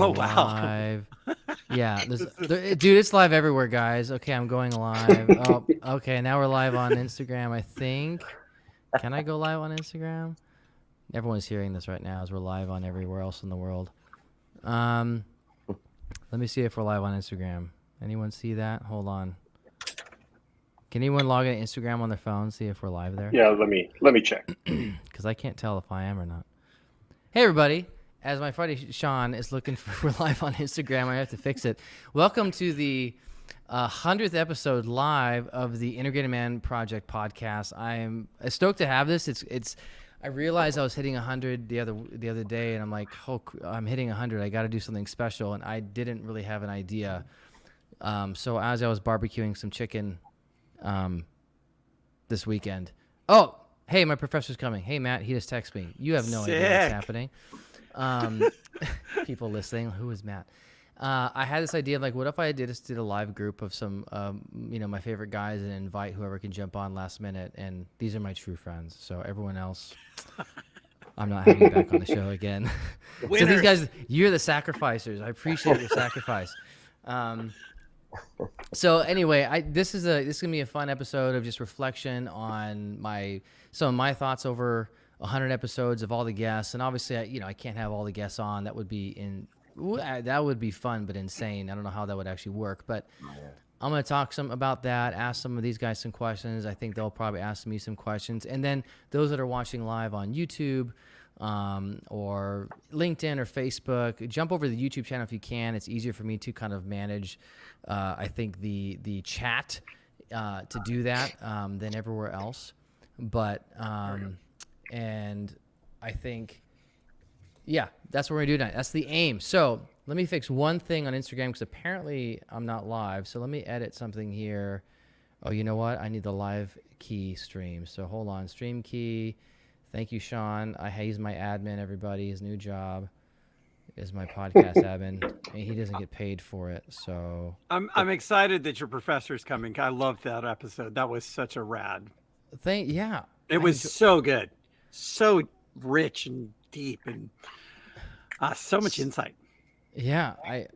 Oh, wow. Live. Yeah, dude, it's live everywhere, guys. Okay, I'm going live. Oh, okay, now we're live on Instagram, I think. Can I go live on Instagram? Everyone's hearing this right now as we're live on everywhere else in the world. Um, Let me see if we're live on Instagram. Anyone see that? Hold on. Can anyone log into Instagram on their phone, see if we're live there? Yeah, let me check. Because I can't tell if I am or not. Hey, everybody. As my buddy Sean is looking for we're live on Instagram, I have to fix it. Welcome to the 100th episode live of the Integrated Man Project podcast. I am stoked to have this. I realized I was hitting 100 the other day, and I'm like, oh, I'm hitting 100. I got to do something special, and I didn't really have an idea. So as I was barbecuing some chicken this weekend, oh, hey, my professor's coming. Hey, Matt, he just texted me. You have no idea what's happening. People listening, who is Matt? I had this idea of like, what if I did a live group of some, my favorite guys and invite whoever can jump on last minute. And these are my true friends. So everyone else, I'm not having you back on the show again. So these guys, you're the sacrificers. I appreciate your sacrifice. So anyway, this is gonna be a fun episode of just reflection on some of my thoughts over 100 episodes of all the guests, and obviously, I can't have all the guests on. That would be fun, but insane. I don't know how that would actually work, but I'm going to talk some about that, ask some of these guys some questions. I think they'll probably ask me some questions, and then those that are watching live on YouTube or LinkedIn or Facebook, jump over to the YouTube channel if you can. It's easier for me to kind of manage, I think, the chat to do that than everywhere else, but. And I think, that's what we're going to do tonight. That's the aim. So let me fix one thing on Instagram because apparently I'm not live. So let me edit something here. Oh, you know what? I need the live key stream. So hold on. Stream key. Thank you, Sean. He's my admin, everybody. His new job is my podcast admin. And he doesn't get paid for it. So I'm excited that your professor's coming. I loved that episode. That was such a rad. It was so good. So rich and deep and so much insight. Yeah,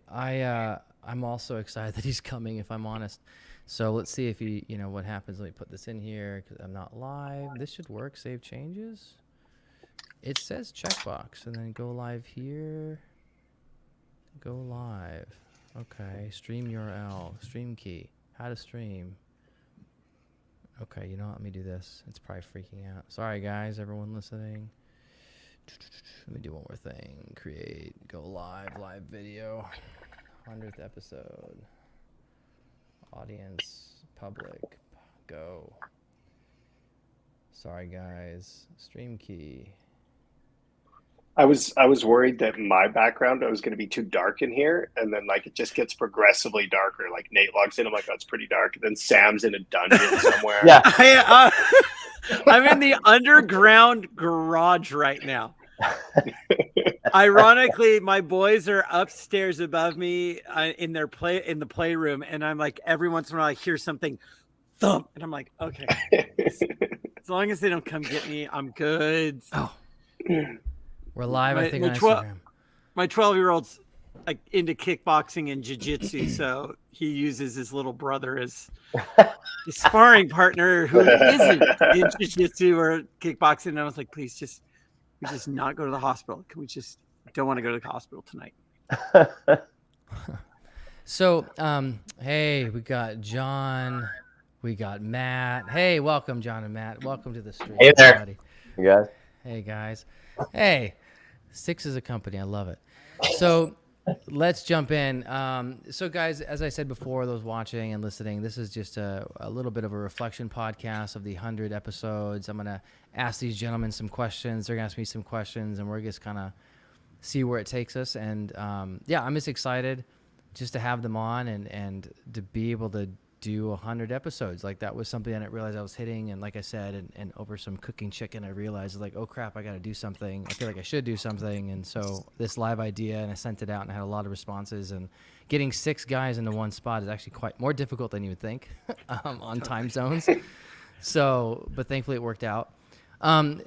I'm also excited that he's coming, if I'm honest. So let's see if what happens. Let me put this in here because I'm not live. This should work. Save changes. It says checkbox and then go live here. Go live. Okay, stream URL, stream key, how to stream. Okay, let me do this. It's probably freaking out. Sorry, guys, everyone listening. Let me do one more thing. Create, go live video. 100th episode. Audience, public, go. Sorry, guys. Stream key. I was worried that my background was going to be too dark in here, and then like it just gets progressively darker. Like Nate logs in, I'm like, oh, it's pretty dark. And then Sam's in a dungeon somewhere. Yeah, I'm in the underground garage right now. Ironically, my boys are upstairs above me in the playroom, and I'm like, every once in a while I hear something thump, and I'm like, okay, as long as they don't come get me, I'm good. Oh. We're live, I think, on Instagram. My 12-year-old's like into kickboxing and jiu-jitsu, so he uses his little brother as his sparring partner who isn't in jiu-jitsu or kickboxing. And I was like, please just not go to the hospital. Can we just don't want to go to the hospital tonight? So, hey, we got John, we got Matt. Hey, welcome, John and Matt. Welcome to the stream. Hey there. Everybody. You guys. Hey, guys. Hey, Six is a company. I love it. So let's jump in. So, guys, as I said before, those watching and listening, this is just a little bit of a reflection podcast of the 100 episodes. I'm going to ask these gentlemen some questions. They're going to ask me some questions, and we're just kind of see where it takes us. And, I'm just excited just to have them on and to be able to do 100 episodes. Like, that was something I didn't realize I was hitting. And like I said, and over some cooking chicken, I realized, like, oh crap, I got to do something. I feel like I should do something. And so this live idea, and I sent it out and I had a lot of responses, and getting 6 guys into one spot is actually quite more difficult than you would think on time zones. So, but thankfully it worked out.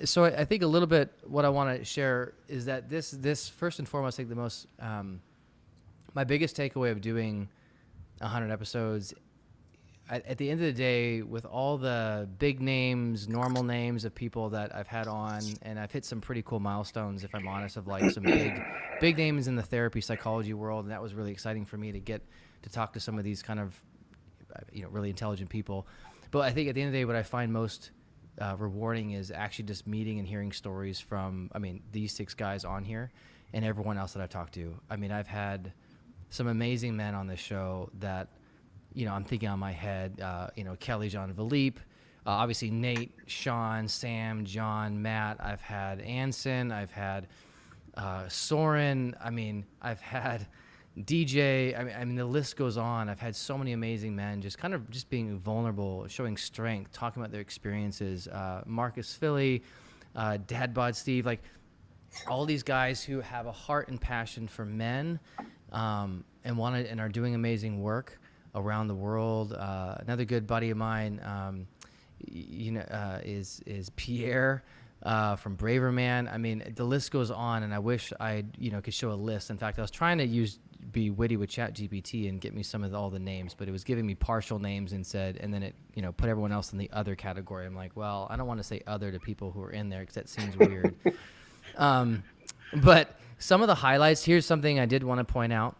So I think a little bit what I want to share is that this first and foremost, I think the most My biggest takeaway of doing 100 episodes, at the end of the day, with all the big names, normal names of people that I've had on, and I've hit some pretty cool milestones, if I'm honest, of like some big names in the therapy psychology world, and that was really exciting for me to get to talk to some of these kind of, really intelligent people. But I think at the end of the day, what I find most rewarding is actually just meeting and hearing stories from, these 6 guys on here and everyone else that I've talked to. I've had some amazing men on this show that, I'm thinking on my head, Kelly, Jean Philippe, obviously Nate, Sean, Sam, John, Matt. I've had Anson. I've had Soren. I've had DJ. The list goes on. I've had so many amazing men just being vulnerable, showing strength, talking about their experiences. Marcus Philly, Dad Bod Steve, like all these guys who have a heart and passion for men, and are doing amazing work around the world. Another good buddy of mine, is Pierre from Braver Man. The list goes on, and I wish I could show a list. In fact, I was trying to be witty with ChatGPT and get me some of all the names, but it was giving me partial names and then it put everyone else in the other category. I'm like, well, I don't want to say other to people who are in there because that seems weird. But some of the highlights, here's something I did want to point out,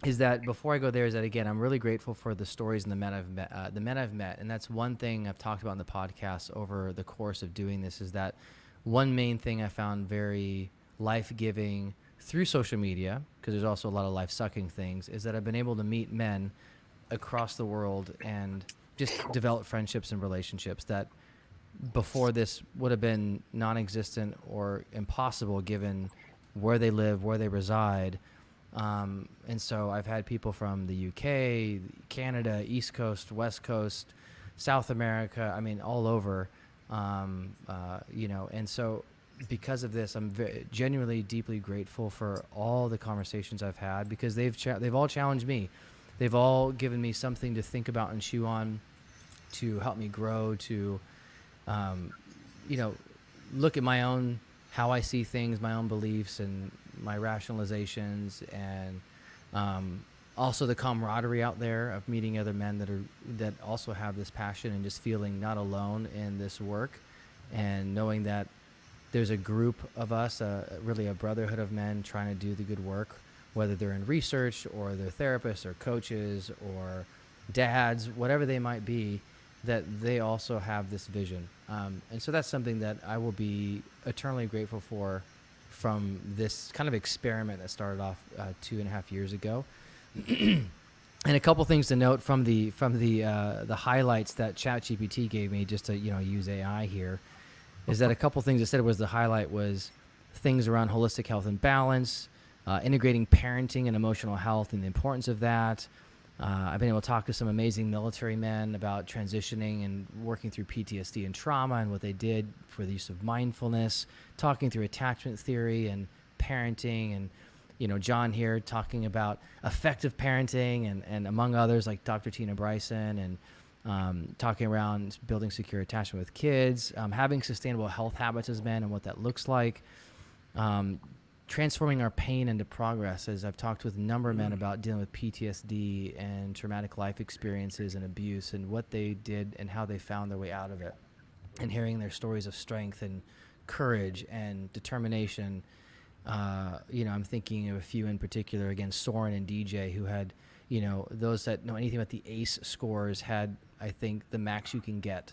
is that before I go there, is that again, I'm really grateful for the stories and the men I've met. And that's one thing I've talked about in the podcast over the course of doing this, is that one main thing I found very life-giving through social media, because there's also a lot of life-sucking things, is that I've been able to meet men across the world and just develop friendships and relationships that before this would have been non-existent or impossible given where they live, where they reside. And so I've had people from the UK, Canada, East Coast, West Coast, South America, all over, and so because of this, I'm genuinely deeply grateful for all the conversations I've had, because they've all challenged me. They've all given me something to think about and chew on, to help me grow, to, look at my own, how I see things, my own beliefs and my rationalizations, and also the camaraderie out there of meeting other men that also have this passion, and just feeling not alone in this work, and knowing that there's a group of us, really a brotherhood of men trying to do the good work, whether they're in research or they're therapists or coaches or dads, whatever they might be, that they also have this vision. And so that's something that I will be eternally grateful for from this kind of experiment that started off 2.5 years ago. And a couple things to note from the highlights that ChatGPT gave me, just to use AI here, is that a couple things it said was the highlight was things around holistic health and balance, integrating parenting and emotional health and the importance of that. I've been able to talk to some amazing military men about transitioning and working through PTSD and trauma and what they did for the use of mindfulness, talking through attachment theory and parenting, and John here talking about effective parenting and among others like Dr. Tina Bryson, and talking around building secure attachment with kids, having sustainable health habits as men and what that looks like, transforming our pain into progress, as I've talked with a number of men about dealing with PTSD and traumatic life experiences and abuse, and what they did and how they found their way out of it, and hearing their stories of strength and courage and determination. I'm thinking of a few in particular, again, Soren and DJ, who had, those that know anything about the ACE scores had, I think, the max you can get,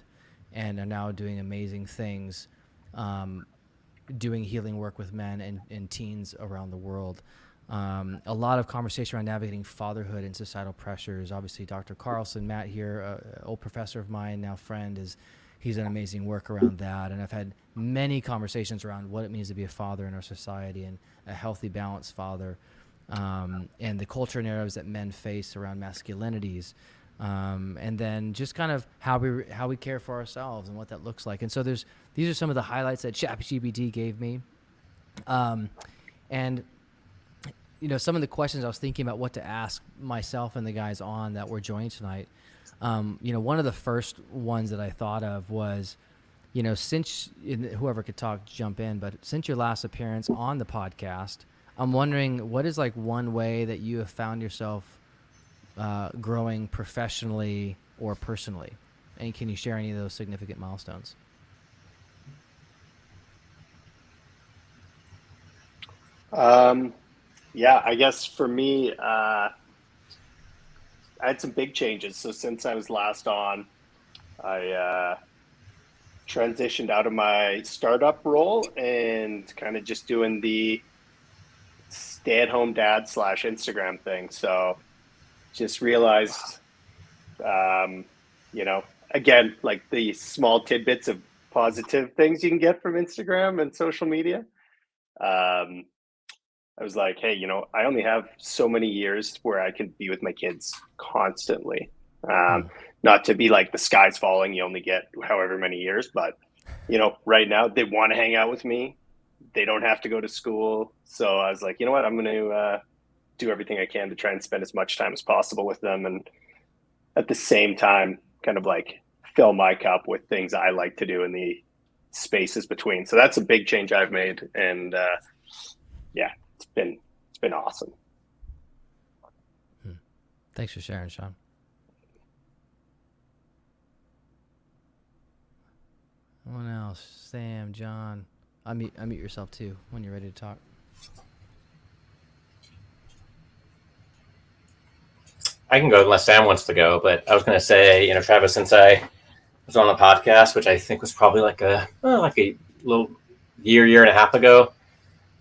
and are now doing amazing things, doing healing work with men and teens around the world. A lot of conversation around navigating fatherhood and societal pressures. Obviously, Dr. Carlson, Matt here, old professor of mine, now friend, he's done amazing work around that. And I've had many conversations around what it means to be a father in our society, and a healthy, balanced father, and the culture narratives that men face around masculinities. And then just kind of how we care for ourselves and what that looks like. And so these are some of the highlights that ChatGPT gave me. And some of the questions I was thinking about what to ask myself and the guys on that were joining tonight. One of the first ones that I thought of was, since whoever could talk, jump in, but since your last appearance on the podcast, I'm wondering, what is like one way that you have found yourself growing professionally or personally? And can you share any of those significant milestones? Yeah, I guess for me, I had some big changes. So since I was last on, I transitioned out of my startup role and kind of just doing the stay-at-home dad slash Instagram thing. So just realized, um, you know, again, like the small tidbits of positive things you can get from Instagram and social media. Um, I was like, hey, I only have so many years where I can be with my kids constantly. Um, Hmm. Not to be like the sky's falling, you only get however many years, but right now they want to hang out with me. They don't have to go to school. So I was like, you know what? I'm going to do everything I can to try and spend as much time as possible with them. And at the same time, kind of like fill my cup with things I like to do in the spaces between. So that's a big change I've made. And yeah, it's been awesome. Thanks for sharing, Sean. Anyone else? Sam, John. Unmute yourself too when you're ready to talk. I can go unless Sam wants to go, but I was going to say, Travis, since I was on the podcast, which I think was probably like a little year and a half ago.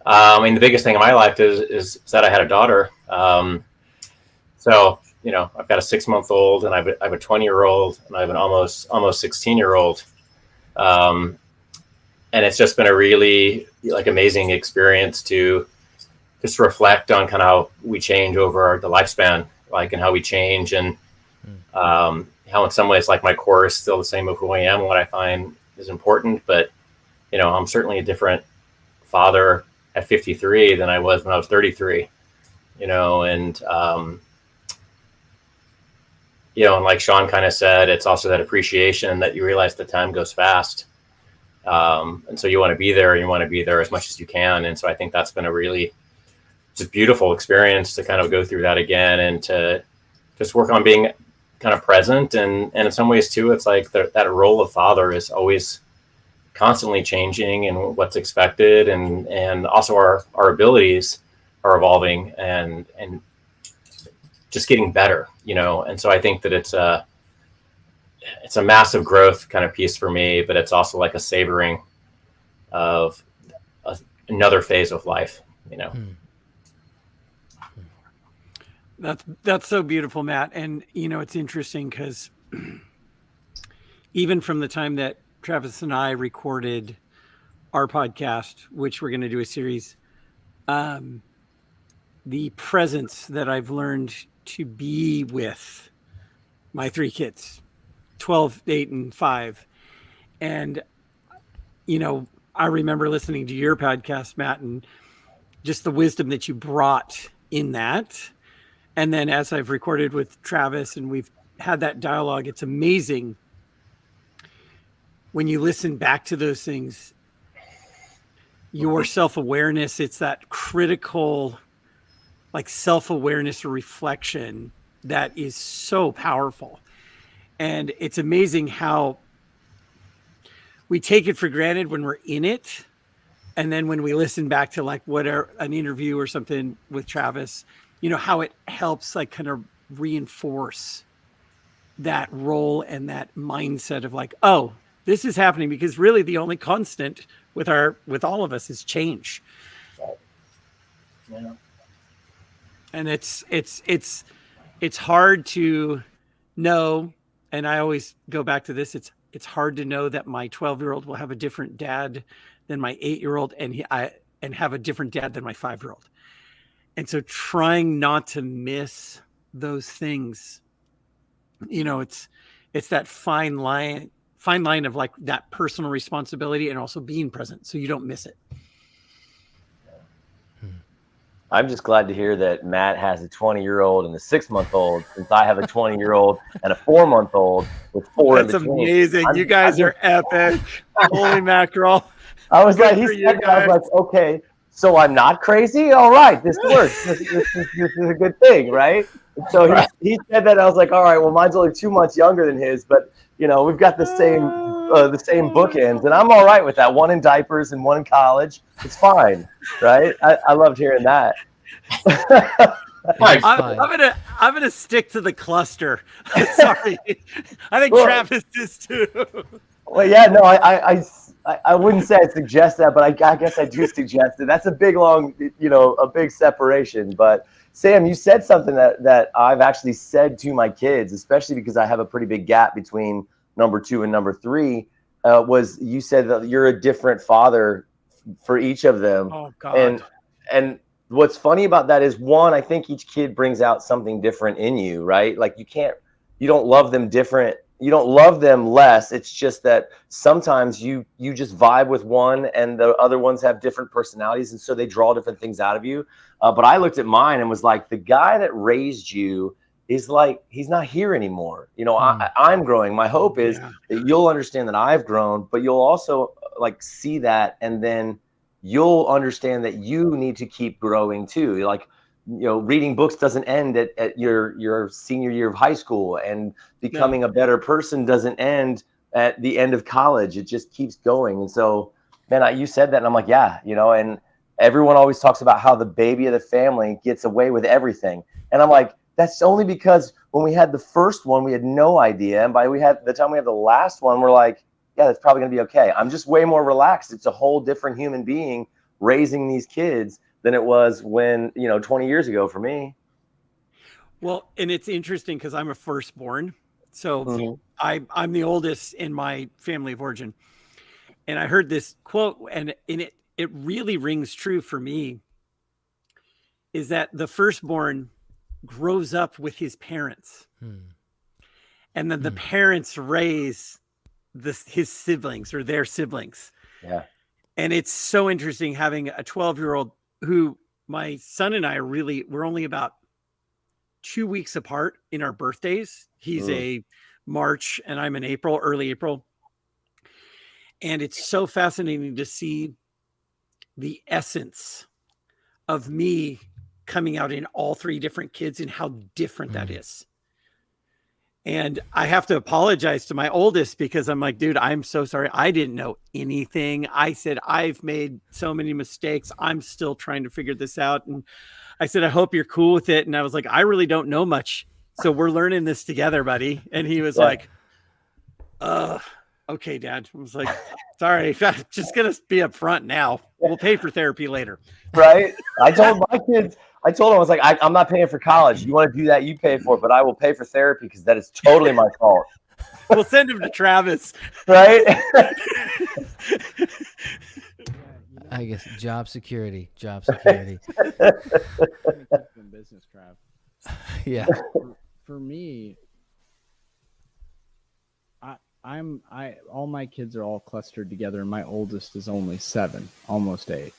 I mean, the biggest thing in my life is that I had a daughter. So, I've got a 6-month-old and I have a 20-year-old and I have an almost 16-year-old. And it's just been a really like amazing experience to just reflect on kind of how we change over the lifespan, like, and how we change, and how in some ways, like, my core is still the same of who I am and what I find is important. But, I'm certainly a different father at 53 than I was when I was 33, and, and like Sean kind of said, it's also that appreciation that you realize the time goes fast. And so you want to be there, and you want to be there as much as you can. And so I think that's been a really just beautiful experience to kind of go through that again and to just work on being kind of present. And in some ways too, it's like that role of father is always constantly changing and what's expected. And also our abilities are evolving and just getting better, And so I think that it's a massive growth kind of piece for me, but it's also like a savoring of another phase of life, That's so beautiful, Matt. And it's interesting because even from the time that Travis and I recorded our podcast, which we're going to do a series, the presence that I've learned to be with my 3 kids, 12, 8, and 5. And, I remember listening to your podcast, Matt, and just the wisdom that you brought in that. And then as I've recorded with Travis and we've had that dialogue, it's amazing when you listen back to those things, your self-awareness, it's that critical, like, self-awareness or reflection that is so powerful. And it's amazing how we take it for granted when we're in it. And then when we listen back to like an interview or something with Travis, how it helps like kind of reinforce that role and that mindset of like, oh, this is happening, because really the only constant with all of us is change. Yeah. And it's hard to know. And I always go back to this. It's hard to know that my 12-year-old will have a different dad than my 8-year-old, and have a different dad than my 5-year-old. And so trying not to miss those things, it's that fine line of like that personal responsibility and also being present so you don't miss it. I'm just glad to hear that Matt has a 20-year-old and a 6-month-old, since I have a 20-year-old and a 4-month-old with 4 in That's between. amazing. You guys are epic. Holy mackerel. I was Good like, for he you said that, I was guys. like, okay, so I'm not crazy. All right, this works. This is a good thing, right? And so he said that. I was like, all right, well, mine's only 2 months younger than his, but we've got the same bookends, and I'm all right with that. One in diapers and one in college. It's fine, right? I loved hearing that. I'm gonna stick to the cluster. Sorry, I think Travis is too. Well, yeah, no, I wouldn't say I suggest that, but I guess I do suggest it. That's a big, long, a big separation. But Sam, you said something that I've actually said to my kids, especially because I have a pretty big gap between number 2 and number 3. Was you said that you're a different father for each of them. Oh God. And what's funny about that is, one, I think each kid brings out something different in you, right? Like you don't love them different. You don't love them less. It's just that sometimes you just vibe with one and the other ones have different personalities. And so they draw different things out of you. But I looked at mine and was like, the guy that raised you is like, he's not here anymore. I'm growing. My hope is that you'll understand that I've grown, but you'll also like see that. And then you'll understand that you need to keep growing too. Like, reading books doesn't end at your senior year of high school, and becoming a better person doesn't end at the end of college. It just keeps going. And so, man, you said that, and I'm like, yeah, and everyone always talks about how the baby of the family gets away with everything. And I'm like, that's only because when we had the first one, we had no idea. And by the time we have the last one, we're like, yeah, that's probably going to be okay. I'm just way more relaxed. It's a whole different human being raising these kids than it was when, 20 years ago for me. Well, and it's interesting because I'm a firstborn. So I'm the oldest in my family of origin. And I heard this quote, and it really rings true for me, is that the firstborn grows up with his parents. And then the parents raise his siblings or their siblings. Yeah. And it's so interesting having a 12-year-old who my son and I we're only about 2 weeks apart in our birthdays. He's a March and I'm in April, early April. And it's so fascinating to see the essence of me coming out in all 3 different kids and how different that is. And I have to apologize to my oldest because I'm like, dude, I'm so sorry. I didn't know anything. I said, I've made so many mistakes. I'm still trying to figure this out. And I said, I hope you're cool with it. And I was like, I really don't know much. So we're learning this together, buddy. And he was like, okay, Dad. I was like, sorry, I'm just going to be upfront now. We'll pay for therapy later. Right. I told my kids, I was like, I'm not paying for college. You want to do that, you pay for it, but I will pay for therapy because that is totally my fault. We'll send him to Travis. Right. I guess job security. Business, Trav. Yeah. For me, all my kids are all clustered together, and my oldest is only 7, almost 8.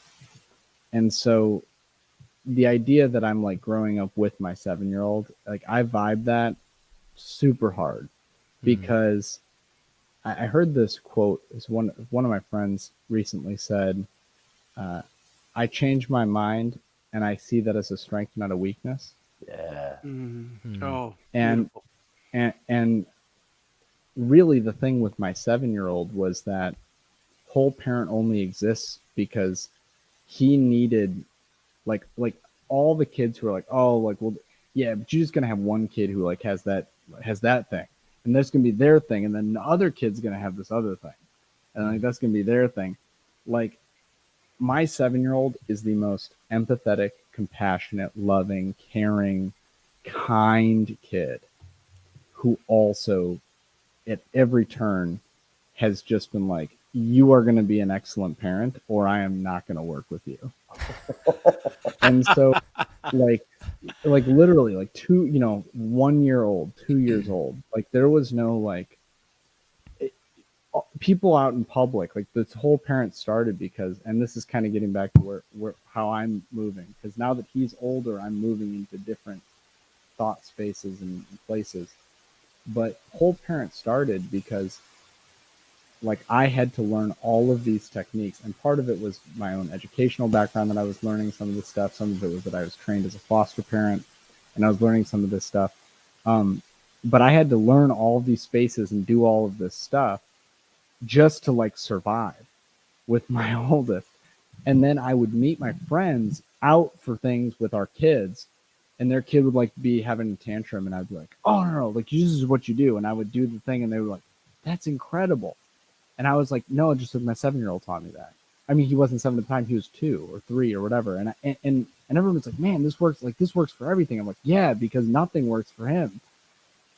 And so the idea that I'm like growing up with my 7-year-old, like I vibe that super hard because I heard this quote. Is one of my friends recently said, I change my mind and I see that as a strength, not a weakness. Yeah. Oh, and really the thing with my 7-year-old was that whole parent only exists because he needed like all the kids who are like, oh, like, well, yeah, but you're just gonna have one kid who like has that thing, and that's gonna be their thing, and then the other kid's gonna have this other thing, and like that's gonna be their thing. Like my 7-year-old is the most empathetic, compassionate, loving, caring, kind kid who also at every turn has just been like, you are going to be an excellent parent or I am not going to work with you. And so like literally like 1 year old, 2 years old, like there was no like people out in public, like this whole parent started because, and this is kind of getting back to where how I'm moving, because now that he's older, I'm moving into different thought spaces and places. But whole parent started because like I had to learn all of these techniques, and part of it was my own educational background that I was learning some of this stuff. Some of it was that I was trained as a foster parent, and I was learning some of this stuff. But I had to learn all of these spaces and do all of this stuff just to like survive with my oldest. And then I would meet my friends out for things with our kids, and their kid would like be having a tantrum, and I'd be like, "Oh no, like this is what you do," and I would do the thing, and they were like, "That's incredible," and I was like, "No, just like my 7-year-old taught me that." I mean, he wasn't 7 at the time; he was 2 or 3 or whatever, and everyone was like, "Man, this works! Like this works for everything." I'm like, "Yeah, because nothing works for him."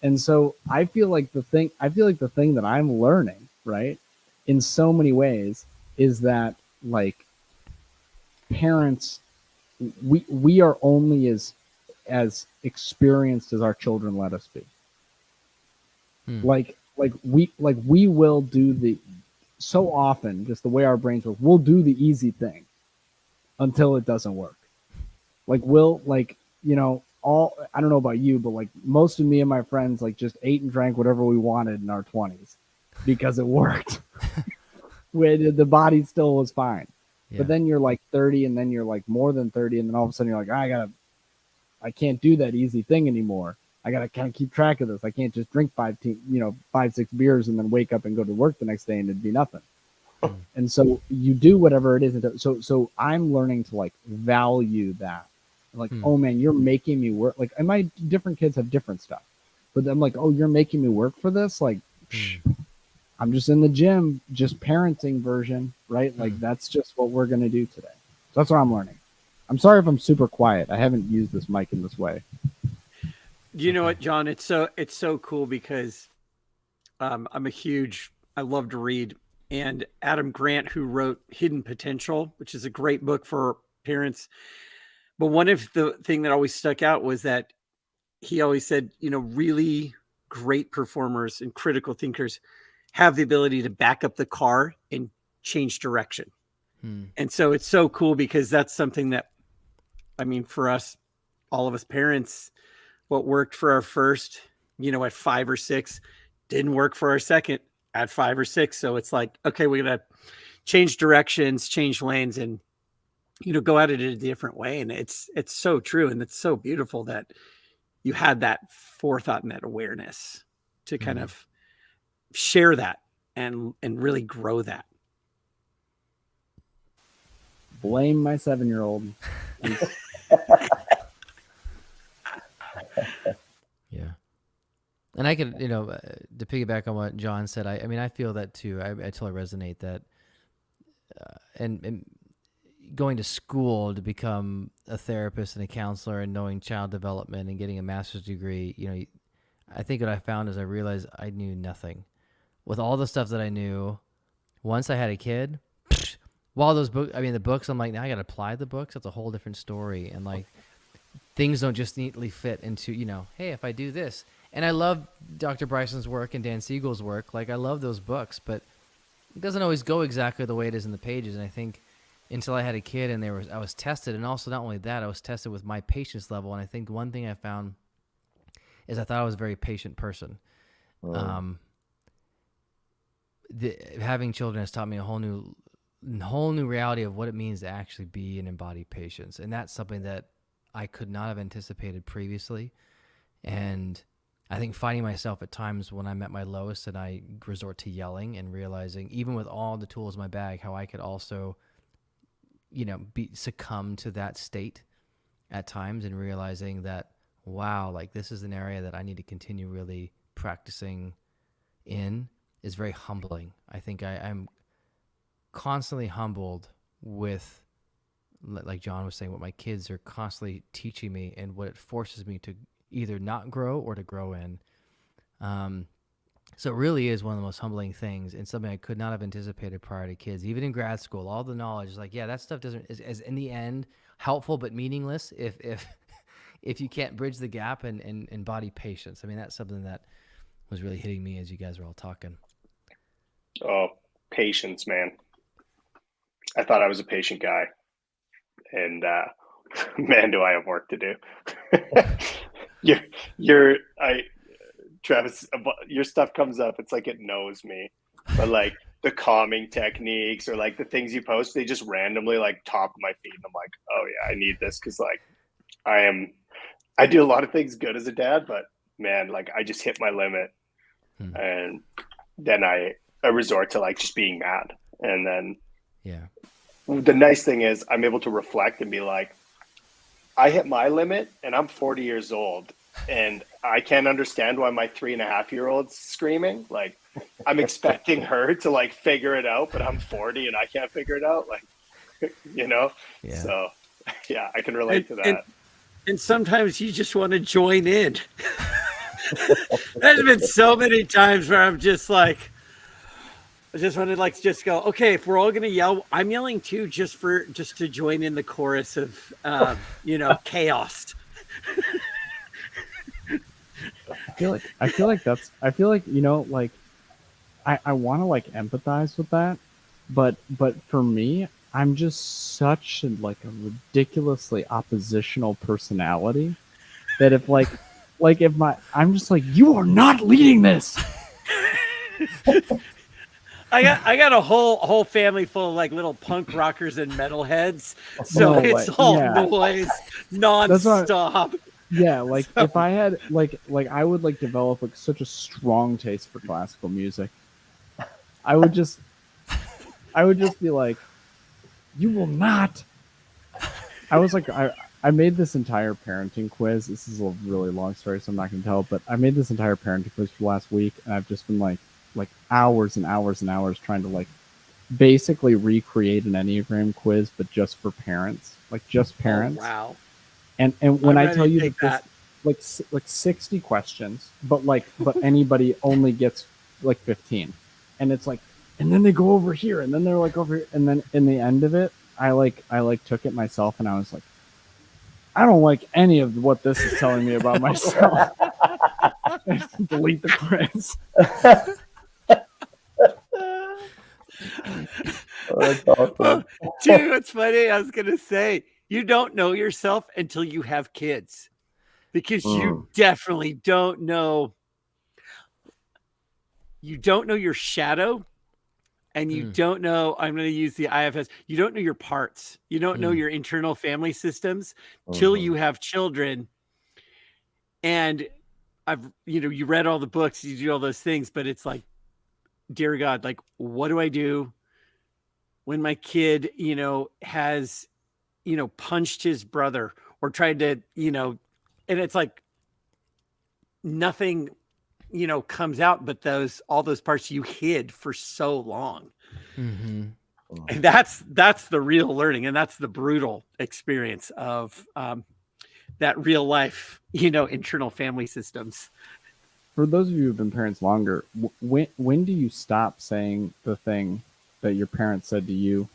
And so I feel like the thing that I'm learning, right, in so many ways, is that like parents, we are only as experienced as our children let us be. Like we will do the, so often, just the way our brains work, we'll do the easy thing until it doesn't work. Like we'll like, you know, all, I don't know about you, but like most of me and my friends like just ate and drank whatever we wanted in our 20s because it worked. The body still was fine. Yeah. But then you're like 30, and then you're like more than 30, and then all of a sudden you're like, I can't do that easy thing anymore. I gotta kind of keep track of this. I can't just drink 5-6 beers and then wake up and go to work the next day and it'd be nothing. And so you do whatever it is. So I'm learning to like value that. Like, oh man, you're making me work. Like, and my different kids have different stuff, but I'm like, oh, you're making me work for this. Like, I'm just in the gym, just parenting version, right? Like that's just what we're gonna do today. So that's what I'm learning. I'm sorry if I'm super quiet. I haven't used this mic in this way. You know what, John? It's so cool because I love to read. And Adam Grant, who wrote Hidden Potential, which is a great book for parents. But one of the thing that always stuck out was that he always said, you know, really great performers and critical thinkers have the ability to back up the car and change direction. And so it's so cool because that's something that, I mean, for us, all of us parents, what worked for our first, you know, at 5 or 6 didn't work for our second at 5 or 6. So it's like, okay, we're going to change directions, change lanes, and, you know, go at it in a different way. And it's so true. And it's so beautiful that you had that forethought and that awareness to kind of share that and really grow that. Blame my 7-year-old. Yeah. And I could, you know, to piggyback on what John said, I mean, I feel that too. I totally resonate that. And going to school to become a therapist and a counselor and knowing child development and getting a master's degree, you know, I think what I found is I realized I knew nothing. With all the stuff that I knew, once I had a kid, while those books, I mean, the books, I'm like, now I got to apply the books. That's a whole different story. And like, things don't just neatly fit into, you know, hey, if I do this. And I love Dr. Bryson's work and Dan Siegel's work. Like, I love those books, but it doesn't always go exactly the way it is in the pages. And I think until I had a kid and I was tested, and also not only that, I was tested with my patience level. And I think one thing I found is I thought I was a very patient person. Having children has taught me a whole new reality of what it means to actually be and embody patience. And that's something that I could not have anticipated previously. And I think finding myself at times when I'm at my lowest and I resort to yelling and realizing, even with all the tools in my bag, how I could also, you know, succumb to that state at times, and realizing that, wow, like this is an area that I need to continue really practicing in, is very humbling. I think I'm constantly humbled with, like John was saying, what my kids are constantly teaching me and what it forces me to either not grow or to grow in. So it really is one of the most humbling things, and something I could not have anticipated prior to kids. Even in grad school, all the knowledge is like, yeah, that stuff is in the end helpful but meaningless if you can't bridge the gap and embody patience. I mean, that's something that was really hitting me as you guys were all talking. Oh, patience, man. I thought I was a patient guy, and man, do I have work to do. Travis, your stuff comes up. It's like it knows me, but like the calming techniques or like the things you post, they just randomly like top of my feed. And I'm like, oh yeah, I need this. Cause like I do a lot of things good as a dad, but man, like I just hit my limit. And then I resort to like just being mad. And then the nice thing is I'm able to reflect and be like, I hit my limit and I'm 40 years old and I can't understand why my 3.5-year-old's screaming. Like I'm expecting her to like figure it out, but I'm 40 and I can't figure it out. Like, you know? Yeah. So yeah, I can relate to that. And sometimes you just want to join in. There's been so many times where I'm just like, I just want to like just go, okay, if we're all gonna yell, I'm yelling too, just to join in the chorus of chaos. I feel like like I want to like empathize with that, but for me, I'm just such a ridiculously oppositional personality that if I'm just like, you are not leading this. I got a whole family full of like little punk rockers and metalheads, so it's all noise nonstop. Yeah, like so. If I had like I would like develop like such a strong taste for classical music. I would just be like, you will not. I was like, I made this entire parenting quiz. This is a really long story, so I'm not going to tell it, but I made this entire parenting quiz for last week, and I've just been like hours and hours and hours trying to like basically recreate an Enneagram quiz, but just for parents, like just parents. Oh, wow. And when I tell you that this, like 60 questions, but anybody only gets like 15, and it's like, and then they go over here, and then they're like over here, and then in the end of it, I took it myself, and I was like, I don't like any of what this is telling me about myself. Delete the quiz. Oh, that's awesome. Dude, what's funny? I was gonna say, you don't know yourself until you have kids, because you definitely don't know. You don't know your shadow, and you don't know. I'm going to use the IFS. You don't know your parts. You don't know your internal family systems till you have children. And you read all the books, you do all those things, but it's like, dear God, like, what do I do when my kid, has, punched his brother or tried to, and it's like nothing, comes out, but all those parts you hid for so long. Mm-hmm. And that's the real learning. And that's the brutal experience of that real life, internal family systems. For those of you who've been parents longer, when do you stop saying the thing that your parents said to you?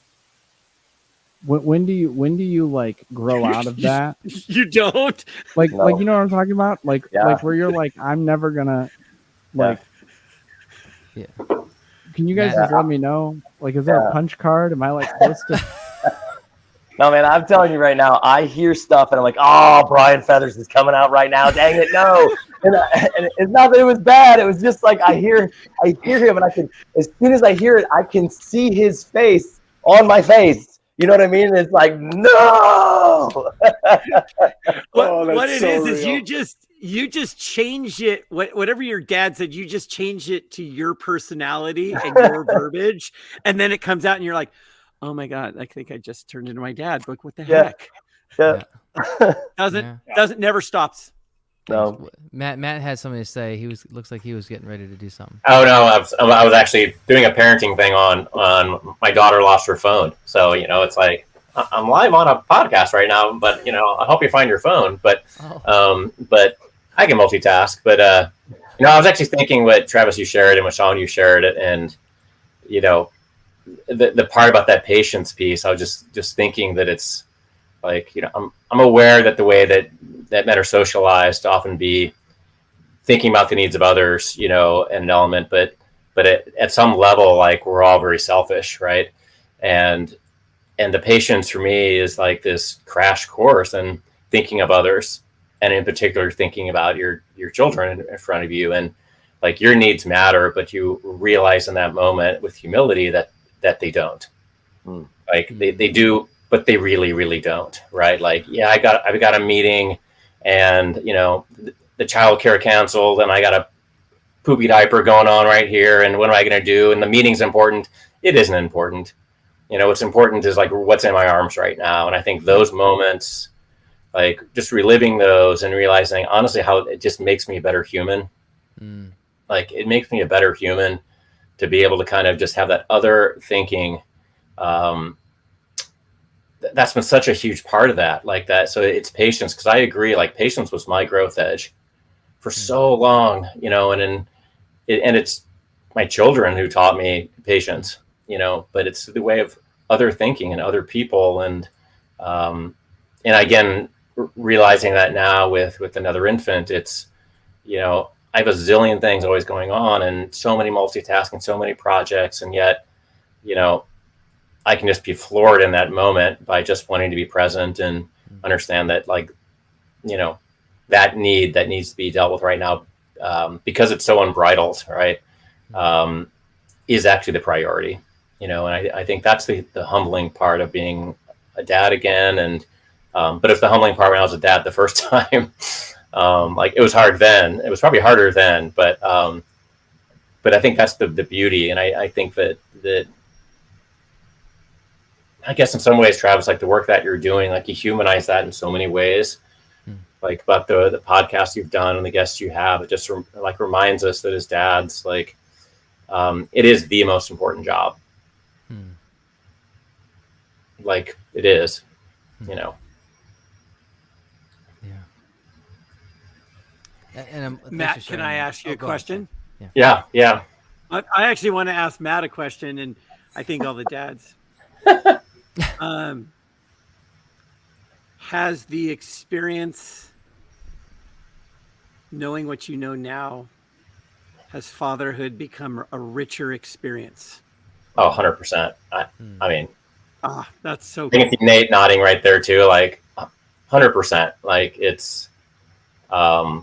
When do you like grow out of that? You don't like you know what I'm talking about? Like where you're like, I'm never gonna like. Yeah. Can you guys just let me know? Like, is there a punch card? Am I like supposed to? No, man, I'm telling you right now, I hear stuff and I'm like, oh, Brian Feathers is coming out right now. Dang it, no. And it's not that it was bad. It was just like I hear him, and I can, as soon as I hear it, I can see his face on my face. You know what I mean? And it's like, no. What it is you just change it. Whatever your dad said, you just change it to your personality and your verbiage, and then it comes out, and you're like, oh my God, I think I just turned into my dad. Like, what the heck? Yeah. Doesn't never stops. No. Matt had something to say. Looks like he was getting ready to do something. Oh no, I was actually doing a parenting thing on my daughter lost her phone. So, it's like I'm live on a podcast right now, but I'll help you find your phone. But but I can multitask. But I was actually thinking what Travis you shared and what Sean you shared it, and the part about that patience piece, I was just thinking that it's like, I'm aware that the way that men are socialized to often be thinking about the needs of others, and an element, but at some level, like, we're all very selfish, right? And the patience for me is like this crash course in thinking of others, and in particular thinking about your children in front of you. And like your needs matter, but you realize in that moment with humility that they don't. Like they do, but they really, really don't. Right. Like, yeah, I've got a meeting and, the child care canceled and I got a poopy diaper going on right here. And what am I going to do? And the meeting's important. It isn't important. What's important is like what's in my arms right now. And I think those moments, like just reliving those and realizing honestly how it just makes me a better human. Like it makes me a better human to be able to kind of just have that other thinking. That's been such a huge part of that, like that. So it's patience. Cause I agree. Like patience was my growth edge for so long, and it's my children who taught me patience, but it's the way of other thinking and other people. And again, realizing that now with another infant, it's, I have a zillion things always going on and so many multitasking, so many projects. And yet, I can just be floored in that moment by just wanting to be present and understand that, like, that needs to be dealt with right now, because it's so unbridled, right? Is actually the priority, and I think that's the humbling part of being a dad again. And, but it's the humbling part when I was a dad the first time. Like it was hard then, it was probably harder then, but I think that's the beauty. And I think that I guess in some ways, Travis, like the work that you're doing, like you humanize that in so many ways, like about the podcast you've done and the guests you have. It just like reminds us that as dads, like it is the most important job. Like it is, Yeah. And Matt, can I ask you a question? Yeah. I actually want to ask Matt a question, and I think all the dads. Has the experience, knowing what you know now, has fatherhood become a richer experience? Oh, 100%. I mean, that's so I think it's Nate nodding right there too. Like 100%. Like it's, I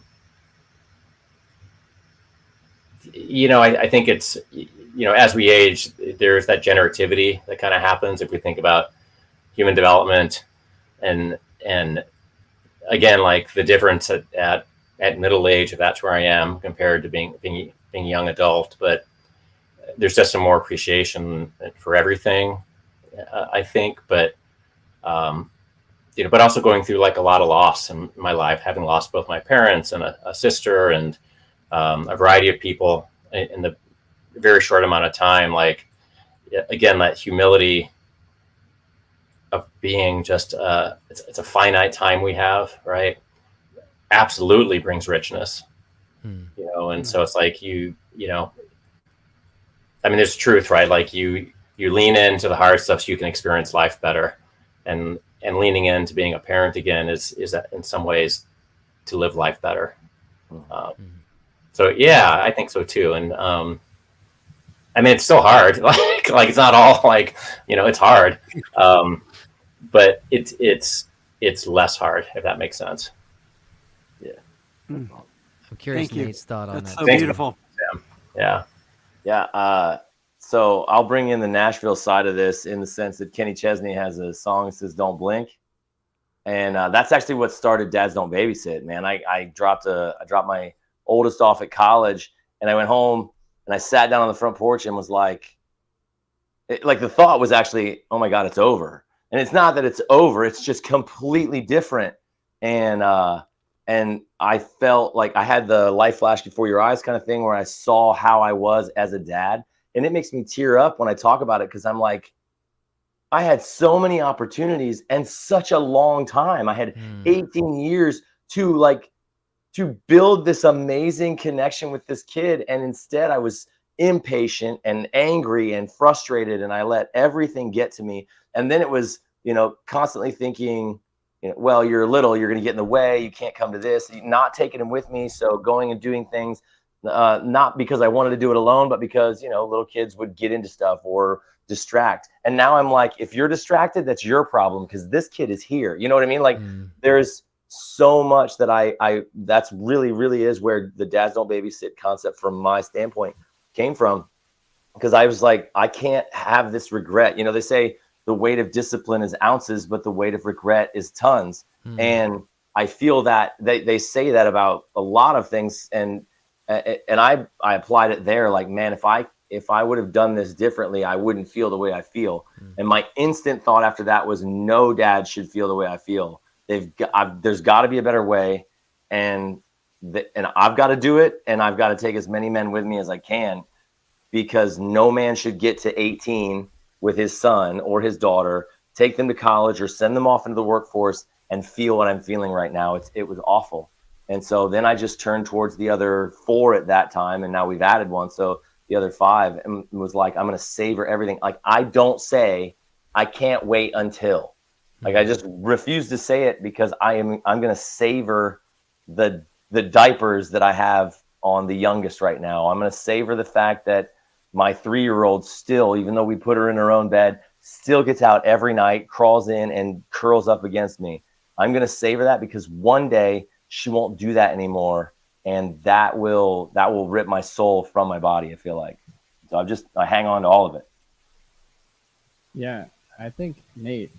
think it's, as we age, there's that generativity that kind of happens if we think about human development, and again, like the difference at middle age, if that's where I am compared to being young adult. But there's just some more appreciation for everything, I think. But but also going through like a lot of loss in my life, having lost both my parents and a sister and a variety of people in the very short amount of time. Like again, that humility of being just it's a finite time we have, right? Absolutely brings richness, and so it's like I mean, there's truth, right? Like you lean into the hard stuff so you can experience life better, and leaning into being a parent again is in some ways to live life better. So yeah, I think so too. And I mean, it's still hard. like it's not all like, it's hard. But it's less hard, if that makes sense. Yeah. I'm curious Nate's thought on that. That's so beautiful. Yeah. So I'll bring in the Nashville side of this in the sense that Kenny Chesney has a song that says "Don't Blink," and that's actually what started Dads Don't Babysit. Man, I dropped my oldest off at college, and I went home and I sat down on the front porch and was like the thought was actually, oh my God, it's over. And it's not that it's over; it's just completely different. And I felt like I had the life flash before your eyes kind of thing, where I saw how I was as a dad. And it makes me tear up when I talk about it, because I'm like, I had so many opportunities and such a long time. I had 18 years to build this amazing connection with this kid. And instead I was impatient and angry and frustrated, and I let everything get to me. And then it was, constantly thinking, well, you're little, you're going to get in the way. You can't come to this, not taking him with me. So going and doing things, not because I wanted to do it alone, but because, little kids would get into stuff or distract. And now I'm like, if you're distracted, that's your problem, because this kid is here. You know what I mean? Like there's so much that I that's really is where the dads don't babysit concept from my standpoint came from, because I was like, I can't have this regret. You know, they say the weight of discipline is ounces, but the weight of regret is tons. And I feel that they say that about a lot of things. And I applied it there. Like, man, if I would have done this differently, I wouldn't feel the way I feel. And my instant thought after that was, no dad should feel the way I feel. There's got to be a better way. And I've got to do it. And I've got to take as many men with me as I can, because no man should get to 18 with his son or his daughter, take them to college or send them off into the workforce and feel what I'm feeling right now. It was awful. And so then I just turned towards the other 4 at that time. And now we've added one. So the other 5, and was like, I'm going to savor everything. Like, I don't say I can't wait until, like, I just refuse to say it, because I'm going to savor the diapers that I have on the youngest right now. I'm going to savor the fact that my 3-year-old still, even though we put her in her own bed, still gets out every night, crawls in and curls up against me. I'm going to savor that, because one day she won't do that anymore. And that will rip my soul from my body, I feel like. So I hang on to all of it. Yeah, I think, Nate,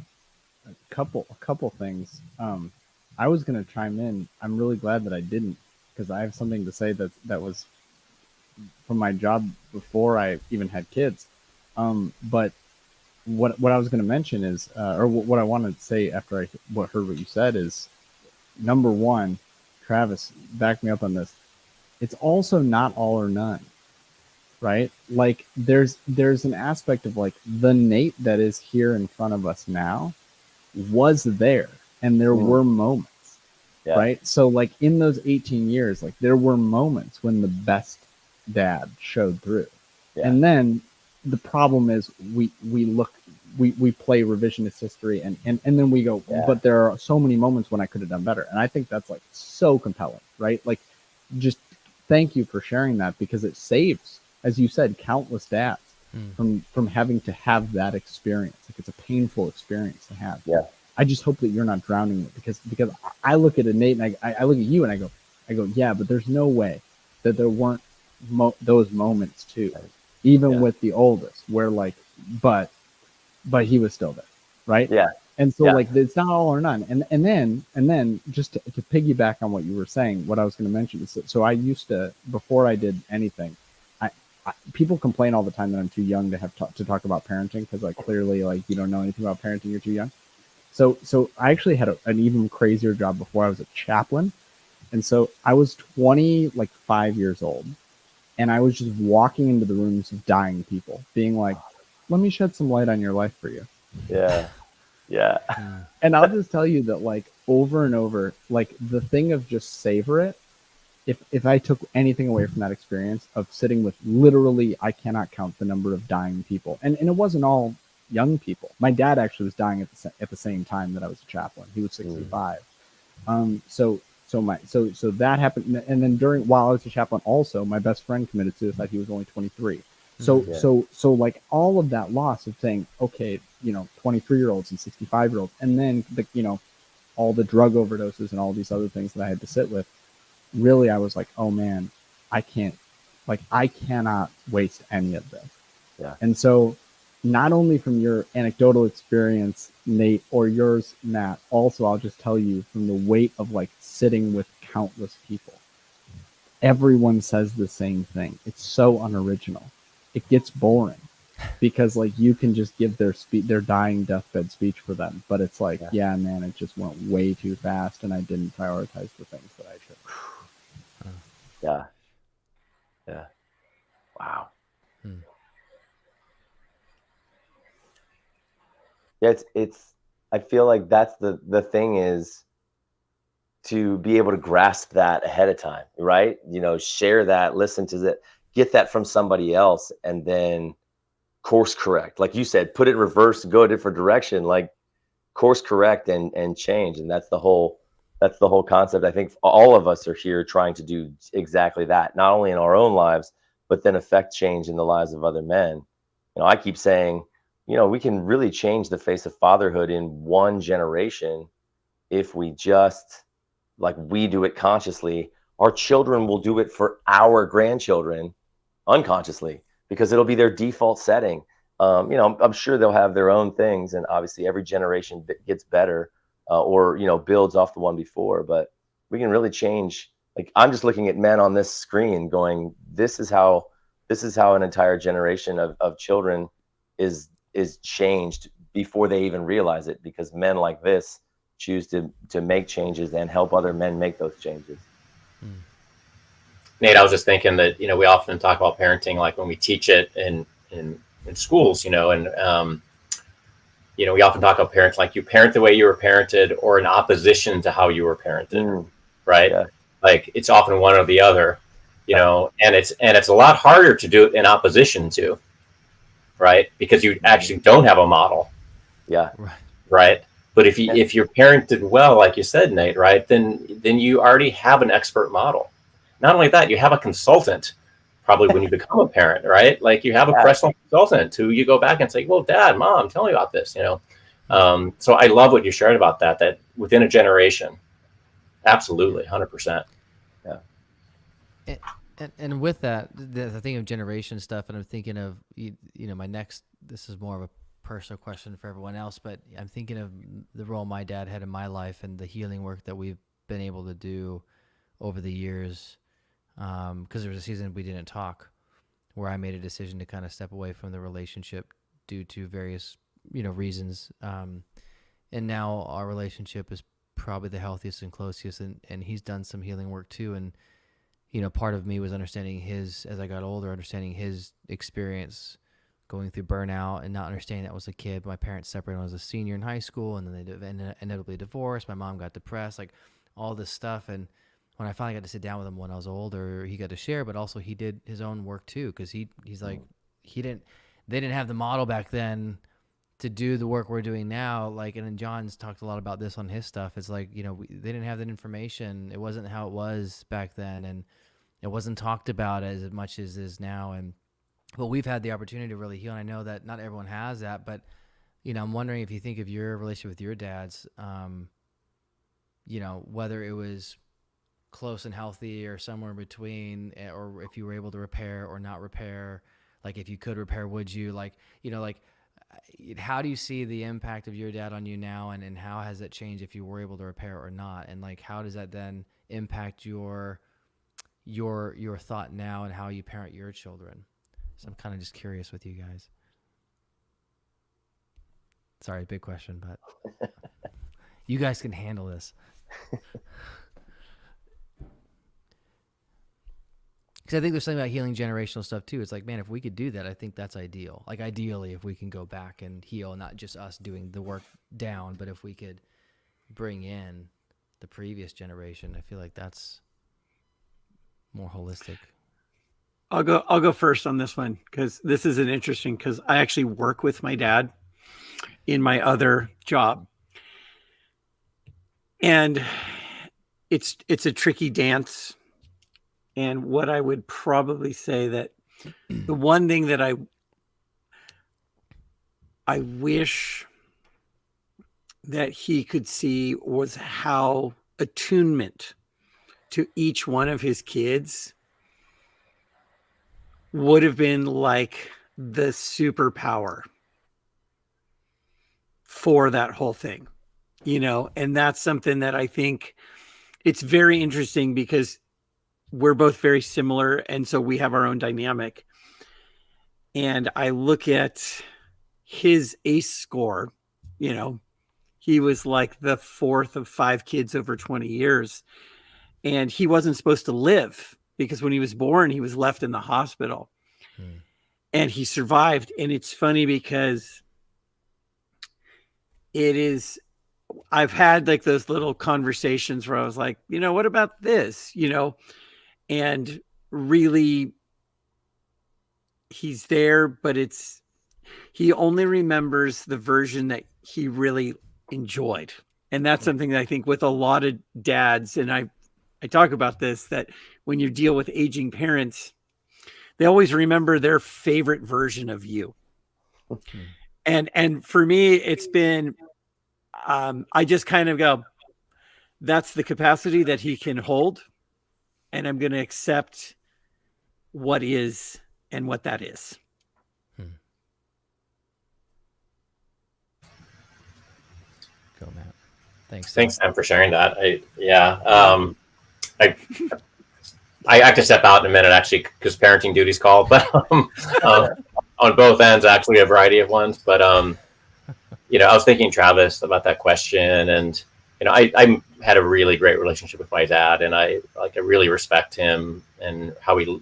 a couple things. I was going to chime in. I'm really glad that I didn't, because I have something to say that was from my job before I even had kids. But what I was going to mention is, or what I wanted to say after I heard what you said is, number one, Travis, back me up on this. It's also not all or none, right? Like, there's an aspect of, like, the Nate that is here in front of us now was there, and there were moments, right? So, like, in those 18 years, like, there were moments when the best dad showed through. And then the problem is we play revisionist history, and then we go, but there are so many moments when I could have done better. And I think that's, like, so compelling, right? Like, just thank you for sharing that, because it saves, as you said, countless dads from having to have that experience. Like, it's a painful experience to have. I just hope that you're not drowning it, because I look at a Nate, and I look at you, and I go, yeah, but there's no way that there weren't those moments too, even with the oldest, where, like, but he was still there, right? And so, like, it's not all or none. And then just to piggyback on what you were saying, what I was going to mention is that, so I used to, before I did anything, people complain all the time that I'm too young to have to talk about parenting, because, like, clearly, like, you don't know anything about parenting, you're too young. So I actually had an even crazier job before. I was a chaplain. And so I was 25 years old, and I was just walking into the rooms of dying people, being like, let me shed some light on your life for you. And I'll just tell you that, like, over and over, like, the thing of just savor it. If I took anything away from that experience of sitting with, literally, I cannot count the number of dying people. And it wasn't all young people. My dad actually was dying at the same time that I was a chaplain. He was 65. So that happened. And then while I was a chaplain, also, my best friend committed suicide. He was only 23. So like, all of that loss of saying, okay, 23-year-olds and 65-year-olds, and then all the drug overdoses and all these other things that I had to sit with. Really, I was like, oh man, I cannot waste any of this. And so, not only from your anecdotal experience, Nate, or yours, Matt, also, I'll just tell you, from the weight of, like, sitting with countless people, everyone says the same thing. It's so unoriginal. It gets boring, because, like, you can just give their dying deathbed speech for them, but it's like, yeah, man, it just went way too fast, and I didn't prioritize the things that I should. Wow. It's I feel like that's the thing, is to be able to grasp that ahead of time, right? Share that, listen to that, get that from somebody else, and then course correct. Like you said, put it in reverse, go a different direction, like, course correct and change. And that's the whole concept. I think all of us are here trying to do exactly that, not only in our own lives, but then affect change in the lives of other men. I keep saying, we can really change the face of fatherhood in one generation if we just like we do it consciously, our children will do it for our grandchildren unconsciously, because it'll be their default setting. I'm sure they'll have their own things, and obviously every generation gets better, or builds off the one before. But we can really change. Like, I'm just looking at men on this screen, going, "This is how an entire generation of children is changed before they even realize it," because men like this choose to make changes and help other men make those changes. Nate, I was just thinking that, we often talk about parenting, like when we teach it in schools, and we often talk about parents, like you parent the way you were parented or in opposition to how you were parented, right? Yeah. Like it's often one or the other, and it's a lot harder to do it in opposition to, right? Because you actually don't have a model. Yeah. Right. But if you're parented well, like you said, Nate, right, then you already have an expert model. Not only that, you have a consultant probably when you become a parent, right? Like you have a professional consultant who you go back and say, well, Dad, Mom, tell me about this, So I love what you shared about that within a generation. Absolutely. 100%. Yeah. And with that, the thing of generation stuff, and I'm thinking of, my next, this is more of a personal question for everyone else, but I'm thinking of the role my dad had in my life and the healing work that we've been able to do over the years. Because there was a season we didn't talk, where I made a decision to kind of step away from the relationship due to various, reasons. And now our relationship is probably the healthiest and closest, and he's done some healing work too. And, part of me was understanding as I got older, understanding his experience going through burnout and not understanding that was a kid. My parents separated when I was a senior in high school, and then they inevitably divorced. My mom got depressed, like all this stuff. And when I finally got to sit down with him when I was older, he got to share, but also he did his own work too. Cause he's like, they didn't have the model back then to do the work we're doing now. Like, and then John's talked a lot about this on his stuff. It's like, they didn't have that information. It wasn't how it was back then. And it wasn't talked about as much as it is now. But we've had the opportunity to really heal. And I know that not everyone has that, but, I'm wondering if you think of your relationship with your dad's, whether it was close and healthy or somewhere in between, or if you were able to repair or not repair, like if you could repair, would you, how do you see the impact of your dad on you now, and how has it changed if you were able to repair or not? And like, how does that then impact your thought now and how you parent your children? So I'm kind of just curious with you guys. Sorry, big question, but you guys can handle this. Because I think there's something about healing generational stuff too. It's like, man, if we could do that, I think that's ideal. Like ideally, if we can go back and heal, not just us doing the work down, but if we could bring in the previous generation, I feel like that's more holistic. I'll go first on this one, because this is an interesting, because I actually work with my dad in my other job. And it's a tricky dance. And what I would probably say that the one thing that I wish that he could see was how attunement to each one of his kids would have been like the superpower for that whole thing, and that's something that I think it's very interesting, because we're both very similar. And so we have our own dynamic. And I look at his ACE score, he was like the fourth of 5 kids over 20 years. And he wasn't supposed to live, because when he was born, he was left in the hospital. And he survived. And it's funny because I've had like those little conversations where I was like, what about this, and really he's there, but he only remembers the version that he really enjoyed. And that's something that I think with a lot of dads, and I talk about this, that when you deal with aging parents, they always remember their favorite version of you. And for me, it's been, I just kind of go, that's the capacity that he can hold, and I'm going to accept what is and what that is. Go, Matt. Thanks. Thanks, Sam, for sharing that. I have to step out in a minute, actually, because parenting duties call. But on both ends, actually, a variety of ones. But I was thinking, Travis, about that question, and I had a really great relationship with my dad, and I really respect him and how he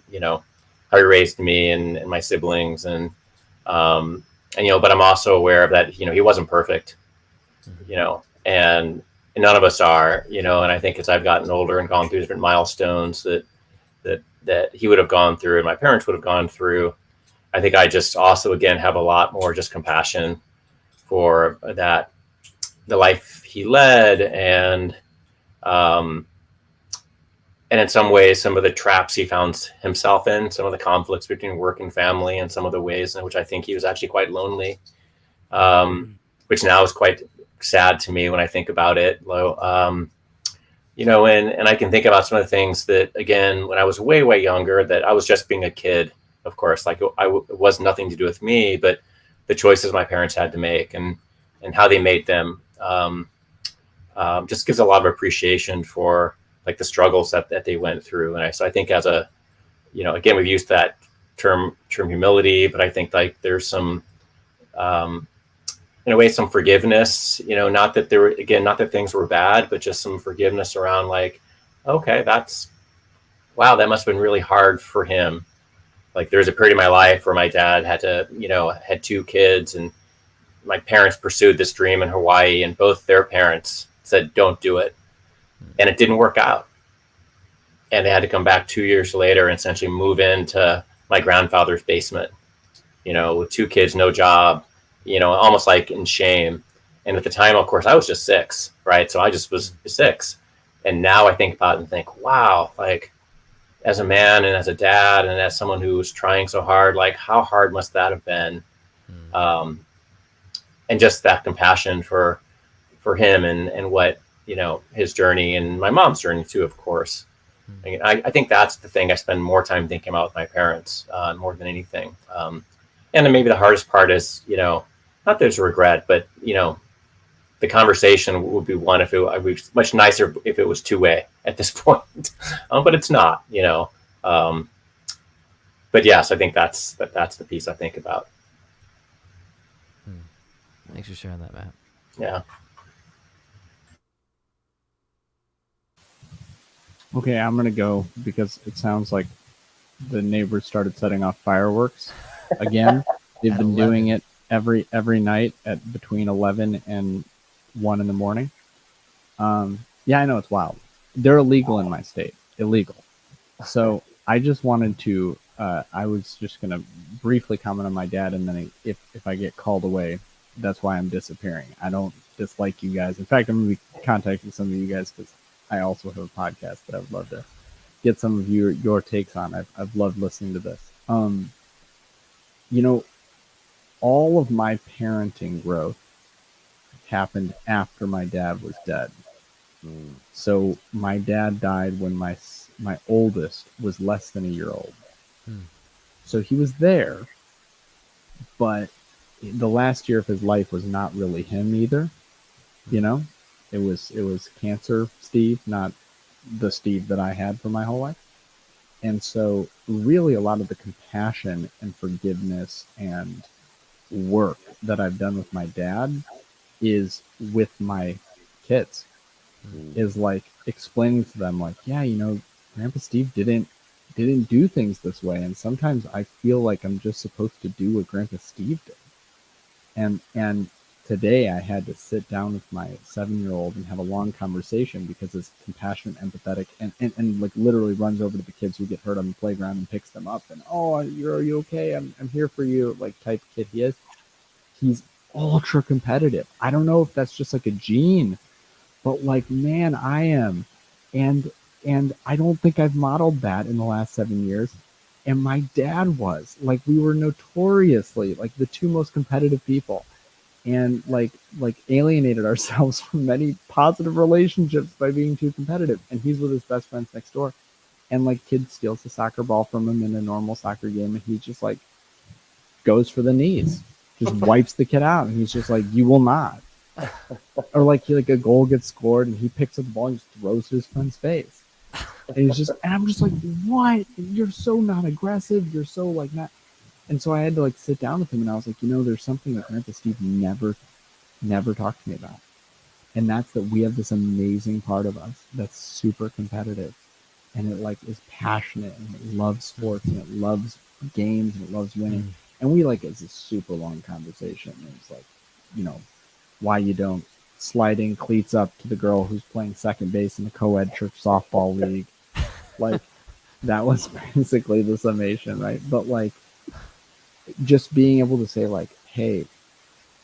raised me and my siblings, and but I'm also aware of that. He wasn't perfect, and none of us are, and I think as I've gotten older and gone through different milestones that he would have gone through and my parents would have gone through, I think I just also, again, have a lot more just compassion for that, the life he led, and in some ways, some of the traps he found himself in, some of the conflicts between work and family, and some of the ways in which I think he was actually quite lonely, which now is quite sad to me when I think about it. And I can think about some of the things that, again, when I was way, way younger, that I was just being a kid, of course, it was nothing to do with me, but the choices my parents had to make and how they made them just gives a lot of appreciation for the struggles that they went through. And so I think as a, again, we've used that term humility, but I think there's some, in a way, some forgiveness, not that things were bad, but just some forgiveness around okay, wow, that must've been really hard for him. There was a period in my life where my dad had 2 kids, and my parents pursued this dream in Hawaii, and both their parents said, don't do it. And it didn't work out. And they had to come back 2 years later and essentially move into my grandfather's basement, with 2 kids, no job, almost in shame. And at the time, of course, I was just 6, right? So I just was 6. And now I think about it and think, wow, as a man and as a dad and as someone who was trying so hard, how hard must that have been? And just that compassion for him and what, his journey, and my mom's journey too, of course. I think that's the thing I spend more time thinking about with my parents, more than anything. And then maybe the hardest part is, not there's regret, but, the conversation would be one if it would be much nicer if it was 2-way at this point. But it's not, but yes, I think that's the piece I think about. Thanks for sharing that, Matt. Yeah. Okay, I'm gonna go because it sounds like the neighbors started setting off fireworks again. They've been doing it every night at between 11 and 1 in the morning. Yeah, I know, it's wild. They're illegal in my state. Illegal. So I just wanted to. I was just gonna briefly comment on my dad, and then if I get called away, that's why I'm disappearing. I don't dislike you guys. In fact, I'm gonna be contacting some of you guys because I also have a podcast that I would love to get some of your takes on. I've loved listening to this. All of my parenting growth happened after my dad was dead. So my dad died when my oldest was less than a year old. So he was there, but the last year of his life was not really him either. It was cancer Steve, not the Steve that I had for my whole life. And so really a lot of the compassion and forgiveness and work that I've done with my dad is with my kids. Is explaining to them Grandpa Steve didn't do things this way, and sometimes I feel like I'm just supposed to do what Grandpa Steve did. And today I had to sit down with my 7-year-old and have a long conversation because it's compassionate, empathetic, and literally runs over to the kids who get hurt on the playground and picks them up and, oh, are you okay? I'm here for you, type kid he is. He's ultra competitive. I don't know if that's just a gene, but man, I am. And I don't think I've modeled that in the last 7 years. And my dad was we were notoriously the 2 most competitive people. and like alienated ourselves from many positive relationships by being too competitive. And he's with his best friends next door, and like kid steals the soccer ball from him in a normal soccer game, and he just like goes for the knees, just wipes the kid out, and he's just like, you will not. Or like a goal gets scored and he picks up the ball and just throws to his friend's face, and he's just, and I'm just like, what, you're so not aggressive, you're so like not. And so I had to like sit down with him, and I was like, there's something that Grandpa Steve never talked to me about. And that's that we have this amazing part of us that's super competitive, and it like is passionate, and it loves sports, and it loves games, and it loves winning. And we like, it's a super long conversation. And it's like, why you don't sliding cleats up to the girl who's playing second base in the co-ed church softball league. Like that was basically the summation, right? But like, just being able to say like, hey,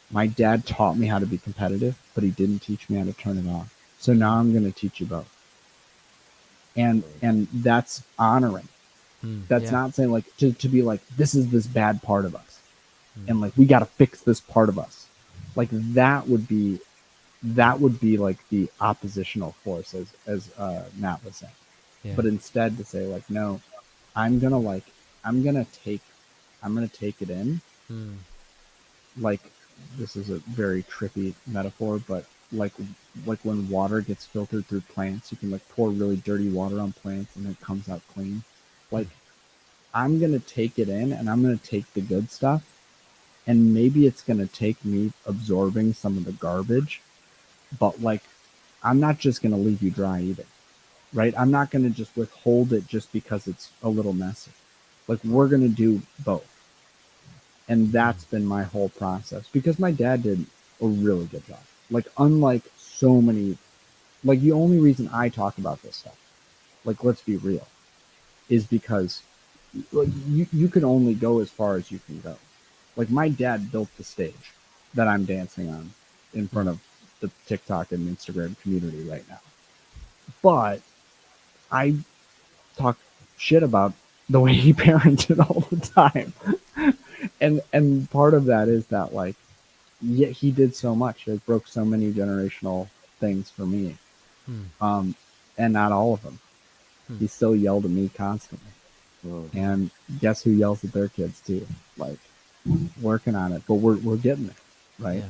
my dad taught me how to be competitive, but he didn't teach me how to turn it off. So now I'm going to teach you both. And that's honoring. That's not saying like to be like, this is this bad part of us. And like, we got to fix this part of us. Like that would be like the oppositional force, as Matt was saying. Yeah. But instead to say like, no, I'm going to take it in. Like, this is a very trippy metaphor, but like when water gets filtered through plants, you can like pour really dirty water on plants and it comes out clean. Like, I'm going to take it in, and I'm going to take the good stuff, and maybe it's going to take me absorbing some of the garbage, but like, I'm not just going to leave you dry either, right? I'm not going to just withhold it just because it's a little messy. Like, we're going to do both. And that's been my whole process, because my dad did a really good job. Like, unlike so many, like the only reason I talk about this stuff, like, let's be real, is because like you can only go as far as you can go. Like, my dad built the stage that I'm dancing on in front of the TikTok and Instagram community right now. But I talk shit about the way he parented all the time. And part of that is that, like, yeah, he did so much. It broke so many generational things for me. And not all of them. He still yelled at me constantly. And guess who yells at their kids too? Like, working on it, but we're getting there, right?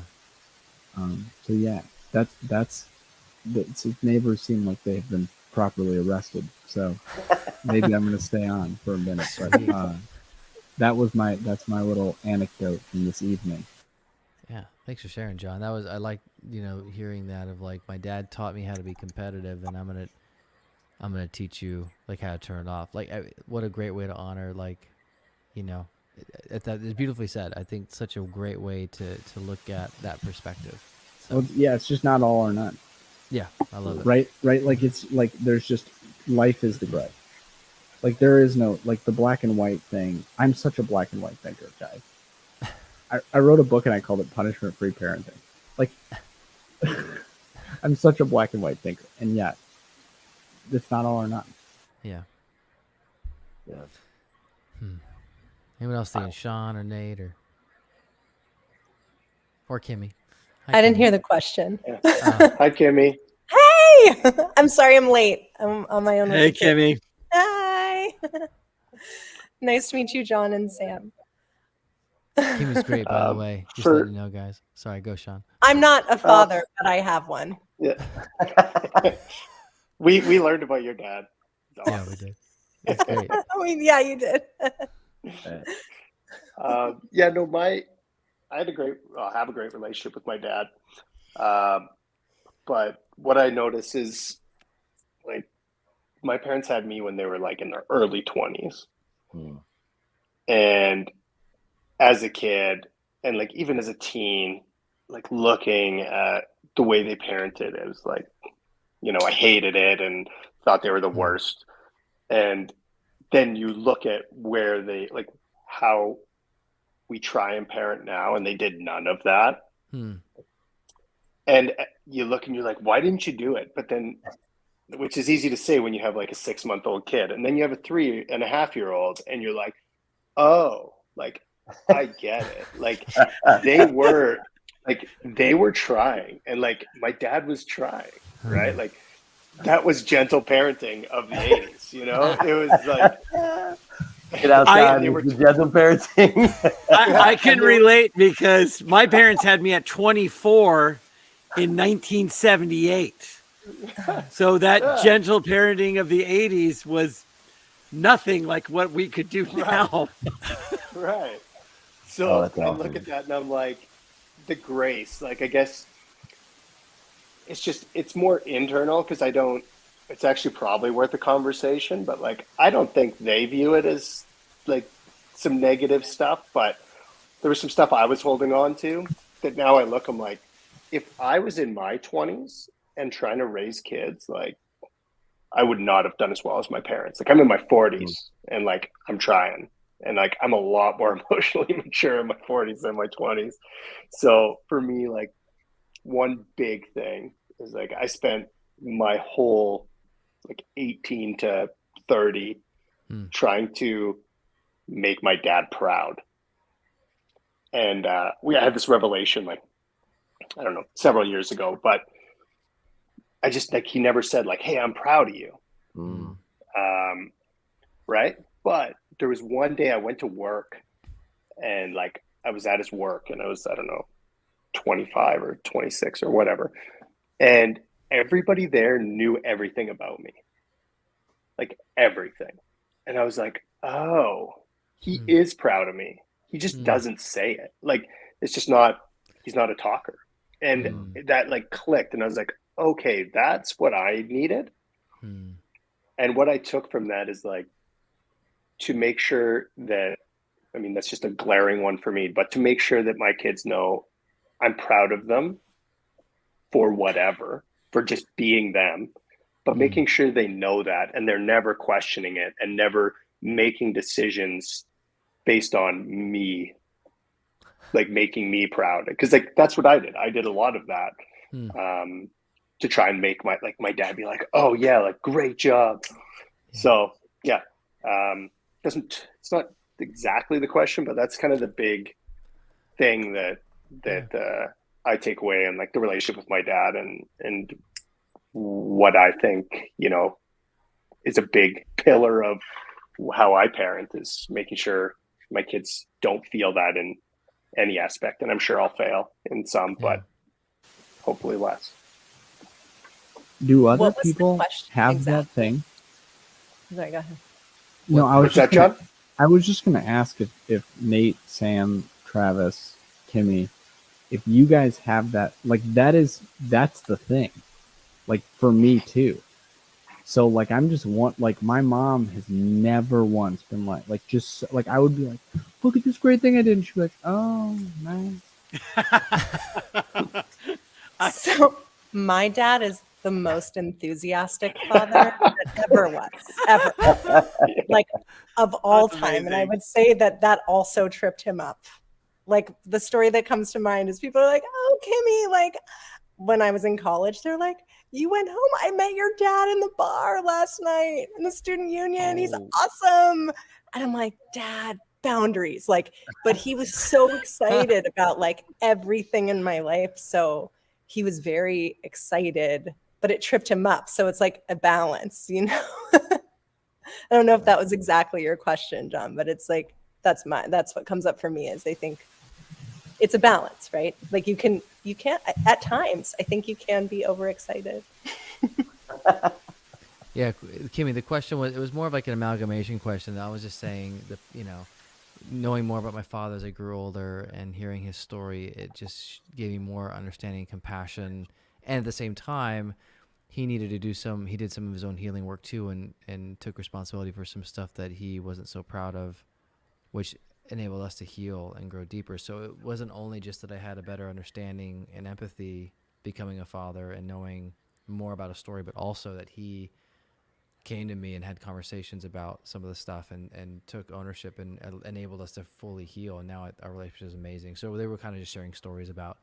Yeah. So yeah, that's neighbors seem like they've been properly arrested. So maybe I'm going to stay on for a minute. But that's my little anecdote from this evening. Yeah, thanks for sharing, John. I like hearing that of like, my dad taught me how to be competitive, and I'm gonna teach you like how to turn it off. Like, what a great way to honor, like, it's beautifully said. I think such a great way to look at that perspective. So, well, yeah, it's just not all or none. Yeah, I love it. Right. Like, it's like there's just, life is the gray. Like, there is no like the black and white thing. I'm such a black and white thinker, guys. I wrote a book and I called it Punishment Free Parenting. Like, I'm such a black and white thinker, and yet it's not all or none. Yeah. Anyone else thinking? Sean or Nate or Kimmy? Hi, I didn't hear the question. Hi, Kimmy. Hey, I'm sorry I'm late. I'm on my own. Hey, Kimmy. Hi. Nice to meet you, John and Sam. Kimmy's great, by the way. Just let you know, guys. Sorry, go, Sean. I'm not a father, but I have one. Yeah. we learned about your dad. Awesome. Yeah, we did. That's great. I mean, yeah, you did. I have a great relationship with my dad. But what I notice is, like, my parents had me when they were like in their early 20s. And as a kid, and like even as a teen, like looking at the way they parented, it was like, I hated it and thought they were the worst. And then you look at where they, like, how we try and parent now, and they did none of that. And you look and you're like, why didn't you do it? But then, which is easy to say when you have like a 6-month-old kid, and then you have a 3.5-year-old, and you're like, oh, like, I get it. Like, they were like they were trying, and like my dad was trying, right? Like that was gentle parenting of the 80s, you know? It was like Get outside and they with were the gentle parenting. I can and they were, relate because my parents had me at 24 in 1978. So that yeah, gentle parenting of the 80s was nothing like what we could do right, now. right. Oh, So that's I look awesome. at that and I'm like, the grace, like I guess it's more internal because I don't. It's actually probably worth a conversation, but like I don't think they view it as like some negative stuff. But there was some stuff I was holding on to that now I look. I'm like, if I was in my 20s and trying to raise kids, like I would not have done as well as my parents. Like I'm in my 40s and like I'm trying. And like I'm a lot more emotionally mature in my 40s than my 20s. So for me, like one big thing is like I spent my whole like 18 to 30 Hmm. trying to make my dad proud. And we had this revelation like I don't know several years ago, but I just like he never said like, "Hey, I'm proud of you," Mm. um, right? But there was one day I went to work and like I was at his work and I was I don't know 25 or 26 or whatever, and everybody there knew everything about me, like everything. And I was like, oh, he Hmm. is proud of me. He just Hmm. doesn't say it. Like, it's just not, he's not a talker. And Hmm. that like clicked. And I was like, okay, that's what I needed. Hmm. And what I took from that is like to make sure that, I mean, that's just a glaring one for me, but to make sure that my kids know I'm proud of them for whatever, for just being them, but Hmm. making sure they know that and they're never questioning it and never making decisions based on me, like making me proud. Because like that's what I did. I did a lot of that Hmm. um, to try and make my dad be like, oh yeah, like great job. Yeah. So yeah, doesn't it's not exactly the question, but that's kind of the big thing Yeah. I take away and like the relationship with my dad and what I think, you know, is a big pillar of how I parent is making sure my kids don't feel that in any aspect. And I'm sure I'll fail in some, Yeah. but hopefully less. Do other What was the people question have that exactly? thing? Sorry, go ahead. No, I was What's just that, gonna John? I was just gonna ask if Nate, Sam, Travis, Kimmy, if you guys have that, like that's the thing. Like for me too. So like I'm just like my mom has never once been like just like I would be like, look at this great thing I did, and she'd be like, oh nice. So my dad is the most enthusiastic father that ever was, ever, like of all That's time. And I amazing. would say that that also tripped him up. Like the story that comes to mind is people are like, oh, Kimmy, like when I was in college, they're like, you went home. I met your dad in the bar last night in the student union. He's Oh. awesome. And I'm like, Dad, boundaries. Like, but he was so excited about like everything in my life. So he was very excited, but it tripped him up. So it's like a balance, you know? I don't know if that was exactly your question, John, but it's like that's what comes up for me is I think it's a balance, right? Like you can't at times I think you can be overexcited. Yeah, Kimmy, the question was, it was more of like an amalgamation question. I was just saying that, knowing more about my father as I grew older and hearing his story, it just gave me more understanding and compassion. And at the same time, he did some of his own healing work too, and took responsibility for some stuff that he wasn't so proud of, which enabled us to heal and grow deeper. So it wasn't only just that I had a better understanding and empathy becoming a father and knowing more about a story, but also that he came to me and had conversations about some of the stuff and took ownership and enabled us to fully heal. And now our relationship is amazing. So they were kind of just sharing stories about,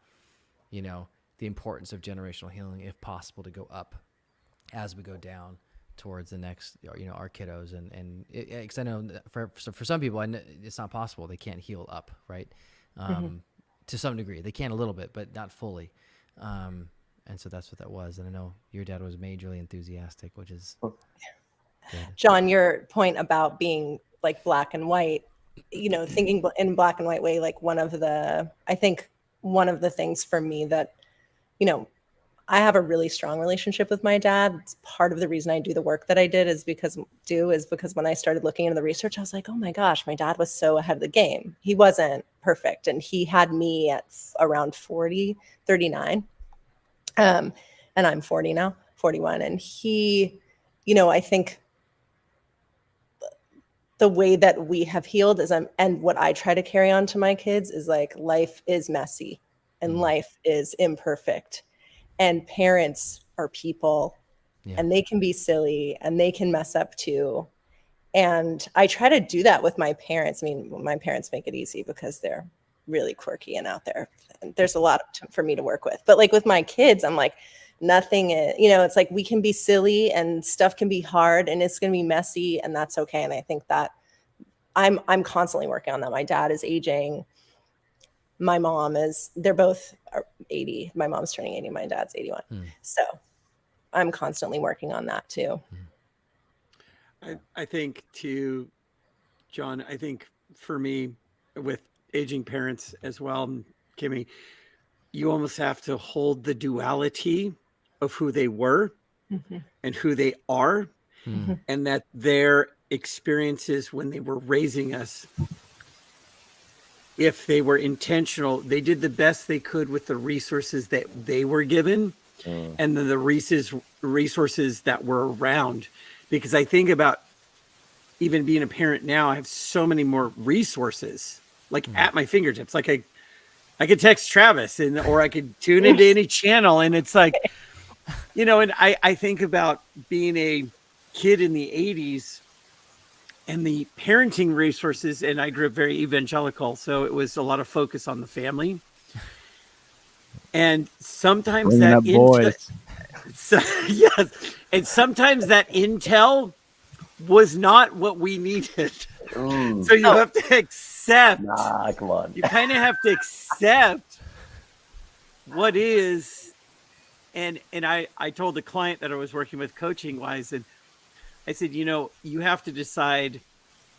the importance of generational healing, if possible, to go up as we go down towards the next, our kiddos. And because I know for some people, it's not possible. They can't heal up. Right. Mhm. to some degree. They can a little bit, but not fully. And so that's what that was. And I know your dad was majorly enthusiastic, which is good. John, your point about being like black and white, thinking in black and white way, like I think one of the things for me that, I have a really strong relationship with my dad. It's part of the reason I do the work that I did is because when I started looking into the research, I was like, oh my gosh, my dad was so ahead of the game. He wasn't perfect. And he had me at around 39. And I'm 40 now, 41. And he, I think the way that we have healed and what I try to carry on to my kids is like, life is messy and life is imperfect. And parents are people and they can be silly and they can mess up too. And I try to do that with my parents. I mean, my parents make it easy because they're really quirky and out there. And there's a lot for me to work with. But like with my kids, I'm like, nothing is, it's like we can be silly and stuff can be hard and it's going to be messy and that's okay. And I think that I'm constantly working on that. My dad is aging. My mom they're both 80. My mom's turning 80. My dad's 81. So I'm constantly working on that too. I think too, John, I think for me with aging parents as well, Kimmy, you almost have to hold the duality of who they were and who they are, and that their experiences when they were raising us, if they were intentional, they did the best they could with the resources that they were given and then the resources that were around. Because I think about even being a parent now, I have so many more resources like at my fingertips. Like I could text Travis or I could tune into any channel. And it's like, and I think about being a kid in the 80s and the parenting resources. And I grew up very evangelical. So it was a lot of focus on the family. And sometimes yes. And sometimes that intel was not what we needed. So you have to accept. Nah, come on. You kind of have to accept what is. And I told the client that I was working with coaching wise, and I said, you have to decide,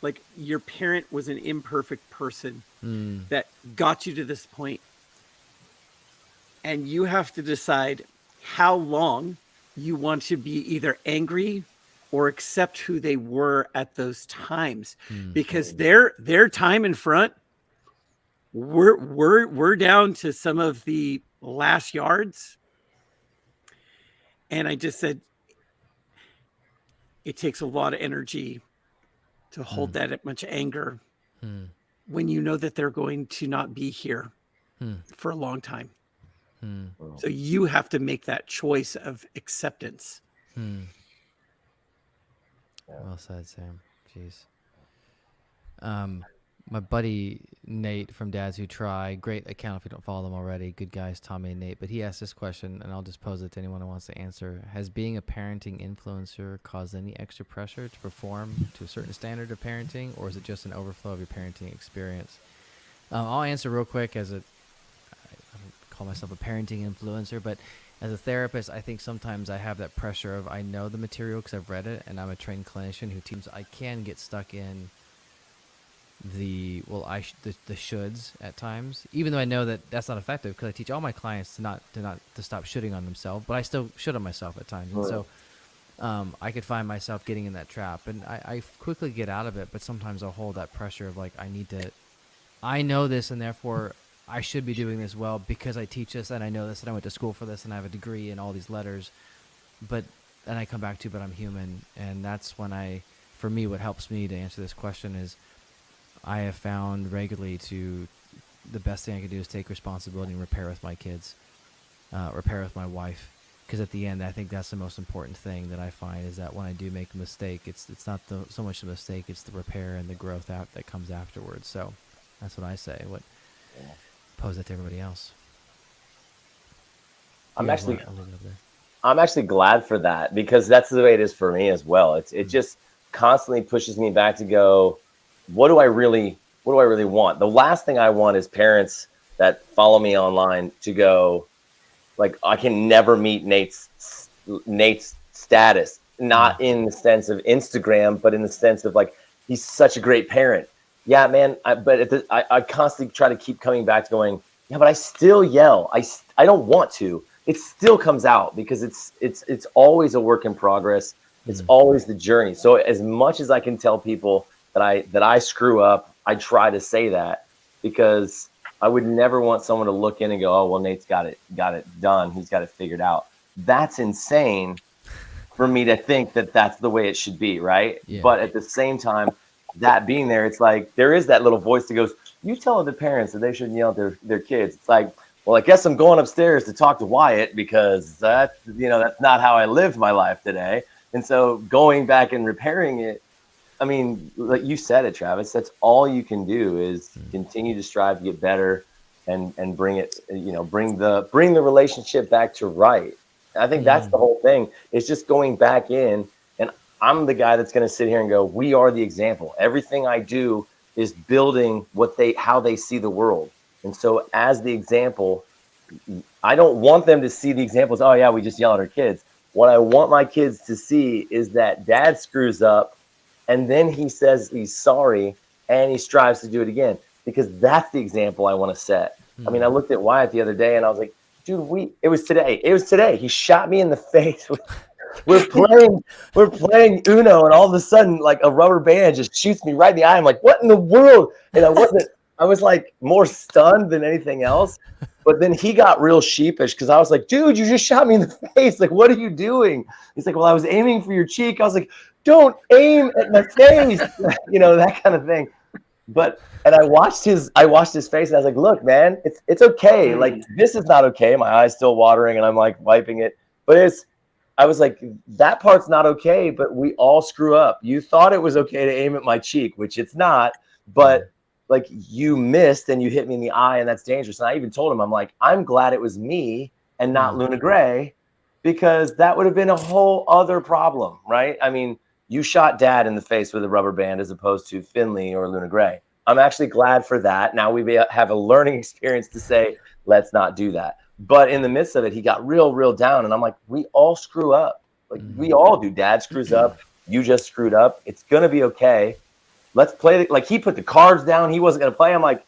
like, your parent was an imperfect person that got you to this point. And you have to decide how long you want to be either angry or accept who they were at those times, because their time in front, we're down to some of the last yards. And I just said, it takes a lot of energy to hold that much anger when you know that they're going to not be here for a long time. So you have to make that choice of acceptance. Well said, Sam. Jeez. My buddy Nate from Dads Who Try, great account if you don't follow them already. Good guys, Tommy and Nate. But he asked this question, and I'll just pose it to anyone who wants to answer. Has being a parenting influencer caused any extra pressure to perform to a certain standard of parenting, or is it just an overflow of your parenting experience? I'll answer real quick I don't call myself a parenting influencer, but as a therapist, I think sometimes I have that pressure of I know the material because I've read it, and I'm a trained clinician who teams. I can get stuck in the shoulds at times, even though I know that that's not effective because I teach all my clients to stop shooting on themselves, but I still shoot on myself at times. And so I could find myself getting in that trap, and I quickly get out of it, but sometimes I'll hold that pressure of like, I know this, and therefore I should be doing this well because I teach this and I know this and I went to school for this and I have a degree and all these letters, but I come back to, but I'm human. And that's when for me, what helps me to answer this question is I have found regularly the best thing I can do is take responsibility and repair with my kids, repair with my wife. Because at the end, I think that's the most important thing that I find is that when I do make a mistake, it's not so much the mistake, it's the repair and the growth that comes afterwards. So that's what I say. Pose that to everybody else. I'm actually glad for that, because that's the way it is for me as well. It just constantly pushes me back to go, what do I really want? The last thing I want is parents that follow me online to go, like, I can never meet Nate's status, not in the sense of Instagram, but in the sense of like, he's such a great parent. Yeah, man. I constantly try to keep coming back to going, yeah, but I still yell. I don't want to. It still comes out because it's always a work in progress. It's always the journey. So as much as I can tell people that I screw up, I try to say that, because I would never want someone to look in and go, oh, well, Nate's got it done. He's got it figured out. That's insane for me to think that that's the way it should be, right? Yeah. But at the same time, that being there, it's like there is that little voice that goes, you tell the parents that they shouldn't yell at their kids. It's like, well, I guess I'm going upstairs to talk to Wyatt, because that's not how I lived my life today. And so going back and repairing it, I mean, like you said it, Travis, that's all you can do is continue to strive to get better and bring it, bring the relationship back to right. I think that's the whole thing. It's just going back in, and I'm the guy that's going to sit here and go, we are the example. Everything I do is building how they see the world. And so as the example, I don't want them to see the examples. Oh yeah, we just yell at our kids. What I want my kids to see is that dad screws up, and then he says he's sorry and he strives to do it again, because that's the example I want to set. I mean, I looked at Wyatt the other day and I was like, dude, it was today. He shot me in the face. We're playing Uno, and all of a sudden, like, a rubber band just shoots me right in the eye. I'm like, what in the world? And I was like more stunned than anything else. But then he got real sheepish, because I was like, dude, you just shot me in the face. Like, what are you doing? He's like, well, I was aiming for your cheek. I was like, don't aim at my face. That kind of thing. And I watched his face, and I was like, look, man, it's okay. Like, this is not okay. My eye's still watering and I'm like wiping it. But I was like, that part's not okay, but we all screw up. You thought it was okay to aim at my cheek, which it's not, but like, you missed and you hit me in the eye, and that's dangerous. And I even told him, I'm like, I'm glad it was me and not Luna Gray, because that would have been a whole other problem, right? I mean, you shot dad in the face with a rubber band as opposed to Finley or Luna Gray. I'm actually glad for that. Now we have a learning experience to say, let's not do that. But in the midst of it, he got real, real down. And I'm like, we all screw up. Like, we all do. Dad screws up. You just screwed up. It's going to be okay. Let's play. Like, he put the cards down. He wasn't going to play. I'm like,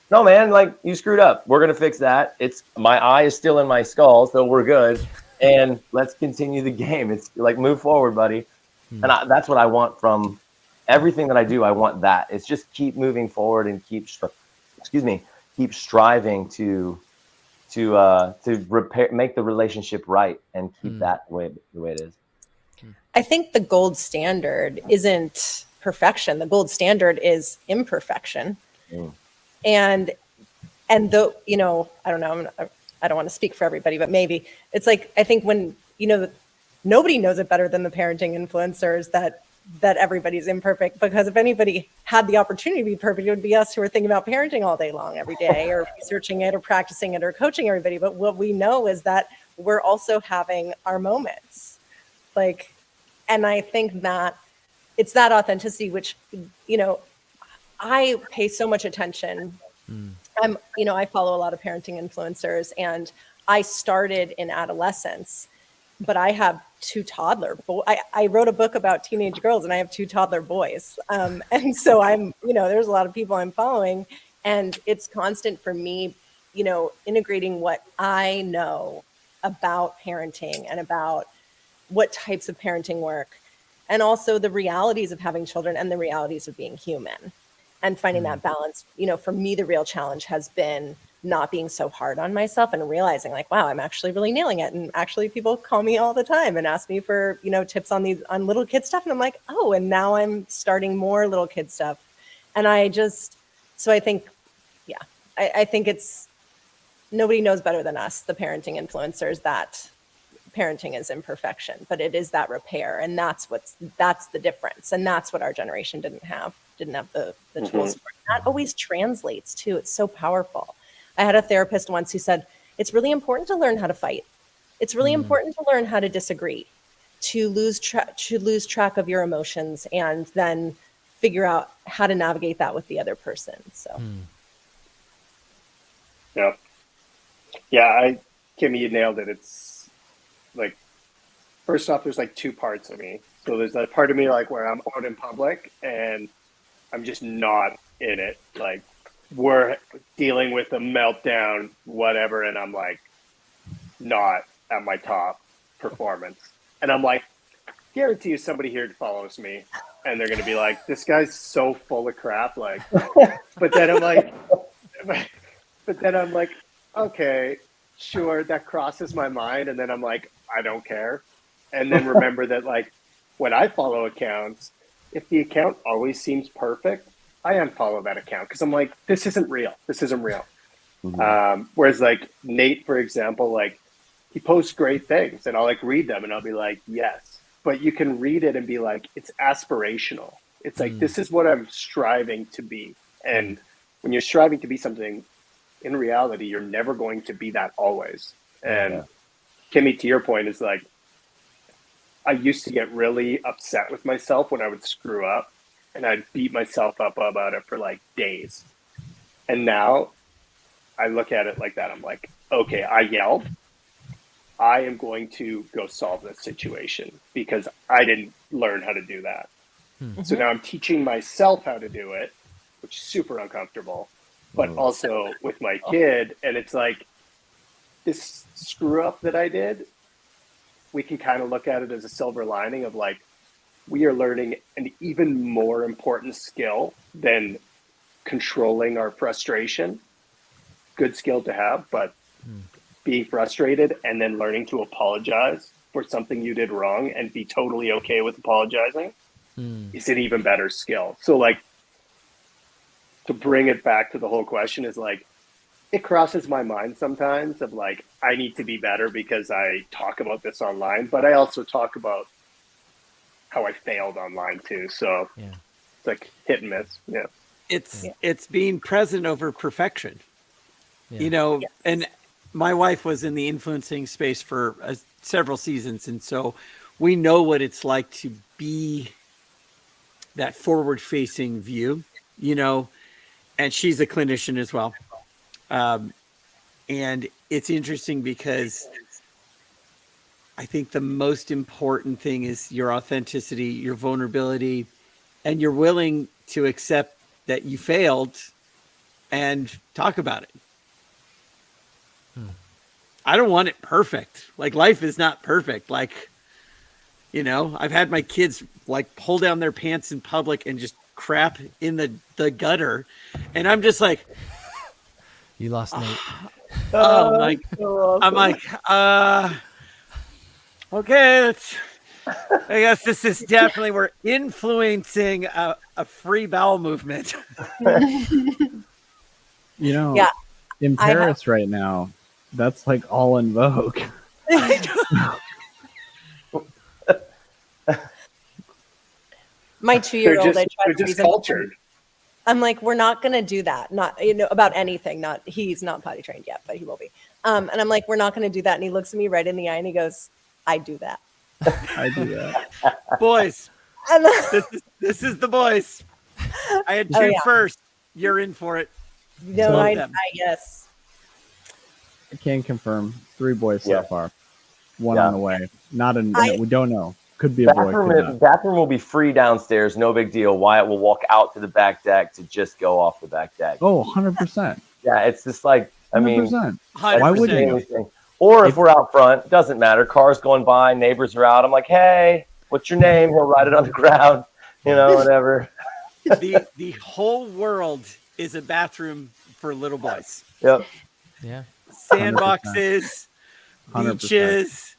no, man, like, you screwed up. We're going to fix that. My eye is still in my skull, so we're good. And let's continue the game. It's like, move forward, buddy. And that's what I want from everything that I do. I want that. It's just keep moving forward and keep striving to repair, make the relationship right, and keep that the way it is. I think the gold standard isn't perfection. The gold standard is imperfection. And though, I don't know, I don't want to speak for everybody, but maybe it's like, I think when, nobody knows it better than the parenting influencers that everybody's imperfect, because if anybody had the opportunity to be perfect, it would be us who are thinking about parenting all day long, every day, or researching it or practicing it or coaching everybody. But what we know is that we're also having our moments. And I think that it's that authenticity, which, I pay so much attention. I follow a lot of parenting influencers, and I started in adolescence, but I have two toddler boys. I wrote a book about teenage girls, and I have two toddler boys. And so there's a lot of people I'm following, and it's constant for me, integrating what I know about parenting and about what types of parenting work, and also the realities of having children and the realities of being human, and finding that balance. For me, the real challenge has been not being so hard on myself and realizing, like, wow, I'm actually really nailing it. And actually people call me all the time and ask me for, tips on little kid stuff. And I'm like, oh, and now I'm starting more little kid stuff. And I think, I think it's, nobody knows better than us, the parenting influencers, that parenting is imperfection, but it is that repair. And that's the difference. And that's what our generation didn't have the tools for. That always translates too. It's so powerful. I had a therapist once who said, it's really important to learn how to fight. It's really important to learn how to disagree, to lose track of your emotions, and then figure out how to navigate that with the other person. So Yeah. Yeah, Kimmy, you nailed it. It's like, first off, there's like two parts of me. So there's that part of me like where I'm out in public and I'm just not in it. Like we're dealing with a meltdown, whatever, and I'm like not at my top performance. And I'm like, guarantee you somebody here follows me and they're gonna be like, this guy's so full of crap. Like, but then I'm like, okay, sure, that crosses my mind, and then I'm like, I don't care. And then remember that, like, when I follow accounts, if the account always seems perfect, I unfollow that account because I'm like, this isn't real. This isn't real. Whereas, like, Nate, for example, like, he posts great things, and I'll, like, read them, and I'll be like, yes. But you can read it and be like, it's aspirational. It's like, this is what I'm striving to be. And when you're striving to be something, in reality, you're never going to be that always. And Kimmy, to your point, is like, I used to get really upset with myself when I would screw up, and I'd beat myself up about it for like days. And now I look at it like that. I'm like, okay, I yelled. I am going to go solve this situation because I didn't learn how to do that. So now I'm teaching myself how to do it, which is super uncomfortable, but also with my kid. And it's like, this screw up that I did, we can kind of look at it as a silver lining of like, we are learning an even more important skill than controlling our frustration. Good skill to have, but being frustrated and then learning to apologize for something you did wrong and be totally okay with apologizing is an even better skill. So like, to bring it back to the whole question is like, it crosses my mind sometimes of like, I need to be better because I talk about this online, but I also talk about how I failed online too. So it's like hit and miss. Yeah. It's being present over perfection, you know, and my wife was in the influencing space for several seasons. And so we know what it's like to be that forward facing view, you know, and she's a clinician as well. And it's interesting because I think the most important thing is your authenticity, your vulnerability, and you're willing to accept that you failed and talk about it. I don't want it perfect. Like, life is not perfect. Like, you know, I've had my kids like pull down their pants in public and just crap in the gutter. And I'm just like, you lost Nate. Oh my, so awesome. I'm like, okay, I guess this is definitely, we're influencing a free bowel movement. You know, in Paris right now, that's like all in vogue. My 2-year-old, they're I try to just cultured. I'm like, we're not going to do that. Not, you know, about anything. Not, he's not potty trained yet, but he will be. And I'm like, we're not going to do that. And he looks at me right in the eye and he goes, I do that. I do that. Boys, this is the boys. I had two first. You're in for it. No, yes. I can confirm 3 boys so far. 1 on the way. Not in. We don't know. Could be a boy. Bathroom will be free downstairs. No big deal. Wyatt will walk out to the back deck to just go off the back deck. Oh, 100%. Yeah, it's just like, I mean, 100%. why would you? Or if we're out front, doesn't matter. Cars going by, neighbors are out. I'm like, hey, what's your name? He'll write it on the ground, you know, whatever. The whole world is a bathroom for little boys. Yep. Yeah. Sandboxes, 100%. beaches.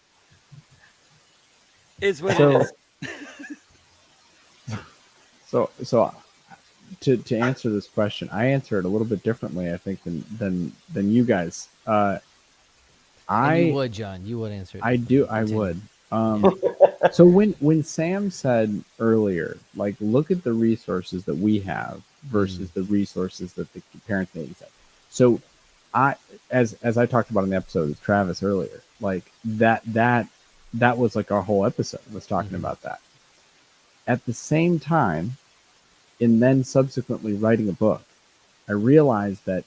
Is what it is. So to answer this question, I answer it a little bit differently, I think, than you guys. You would, John. You would answer it. I do. I would. So when Sam said earlier, like, look at the resources that we have versus the resources that the parents maybe have. So as I talked about in the episode with Travis earlier, like that was like our whole episode was talking about that. At the same time, and then subsequently writing a book, I realized that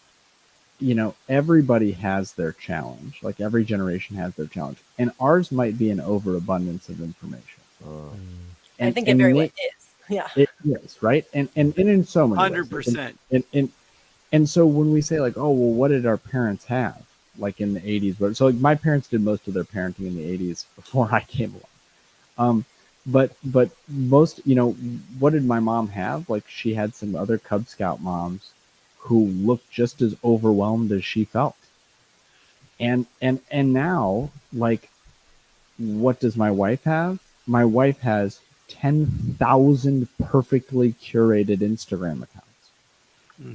you know, everybody has their challenge. Like every generation has their challenge, and ours might be an overabundance of information. I think it very well is. Yeah. It is, right? And in so many ways. 100%. And so when we say like, oh well, what did our parents have like in the 80s? But so like my parents did most of their parenting in the 80s before I came along. But most, you know, what did my mom have? Like she had some other Cub Scout moms who looked just as overwhelmed as she felt. And now, like, what does my wife have? My wife has 10,000 perfectly curated Instagram accounts.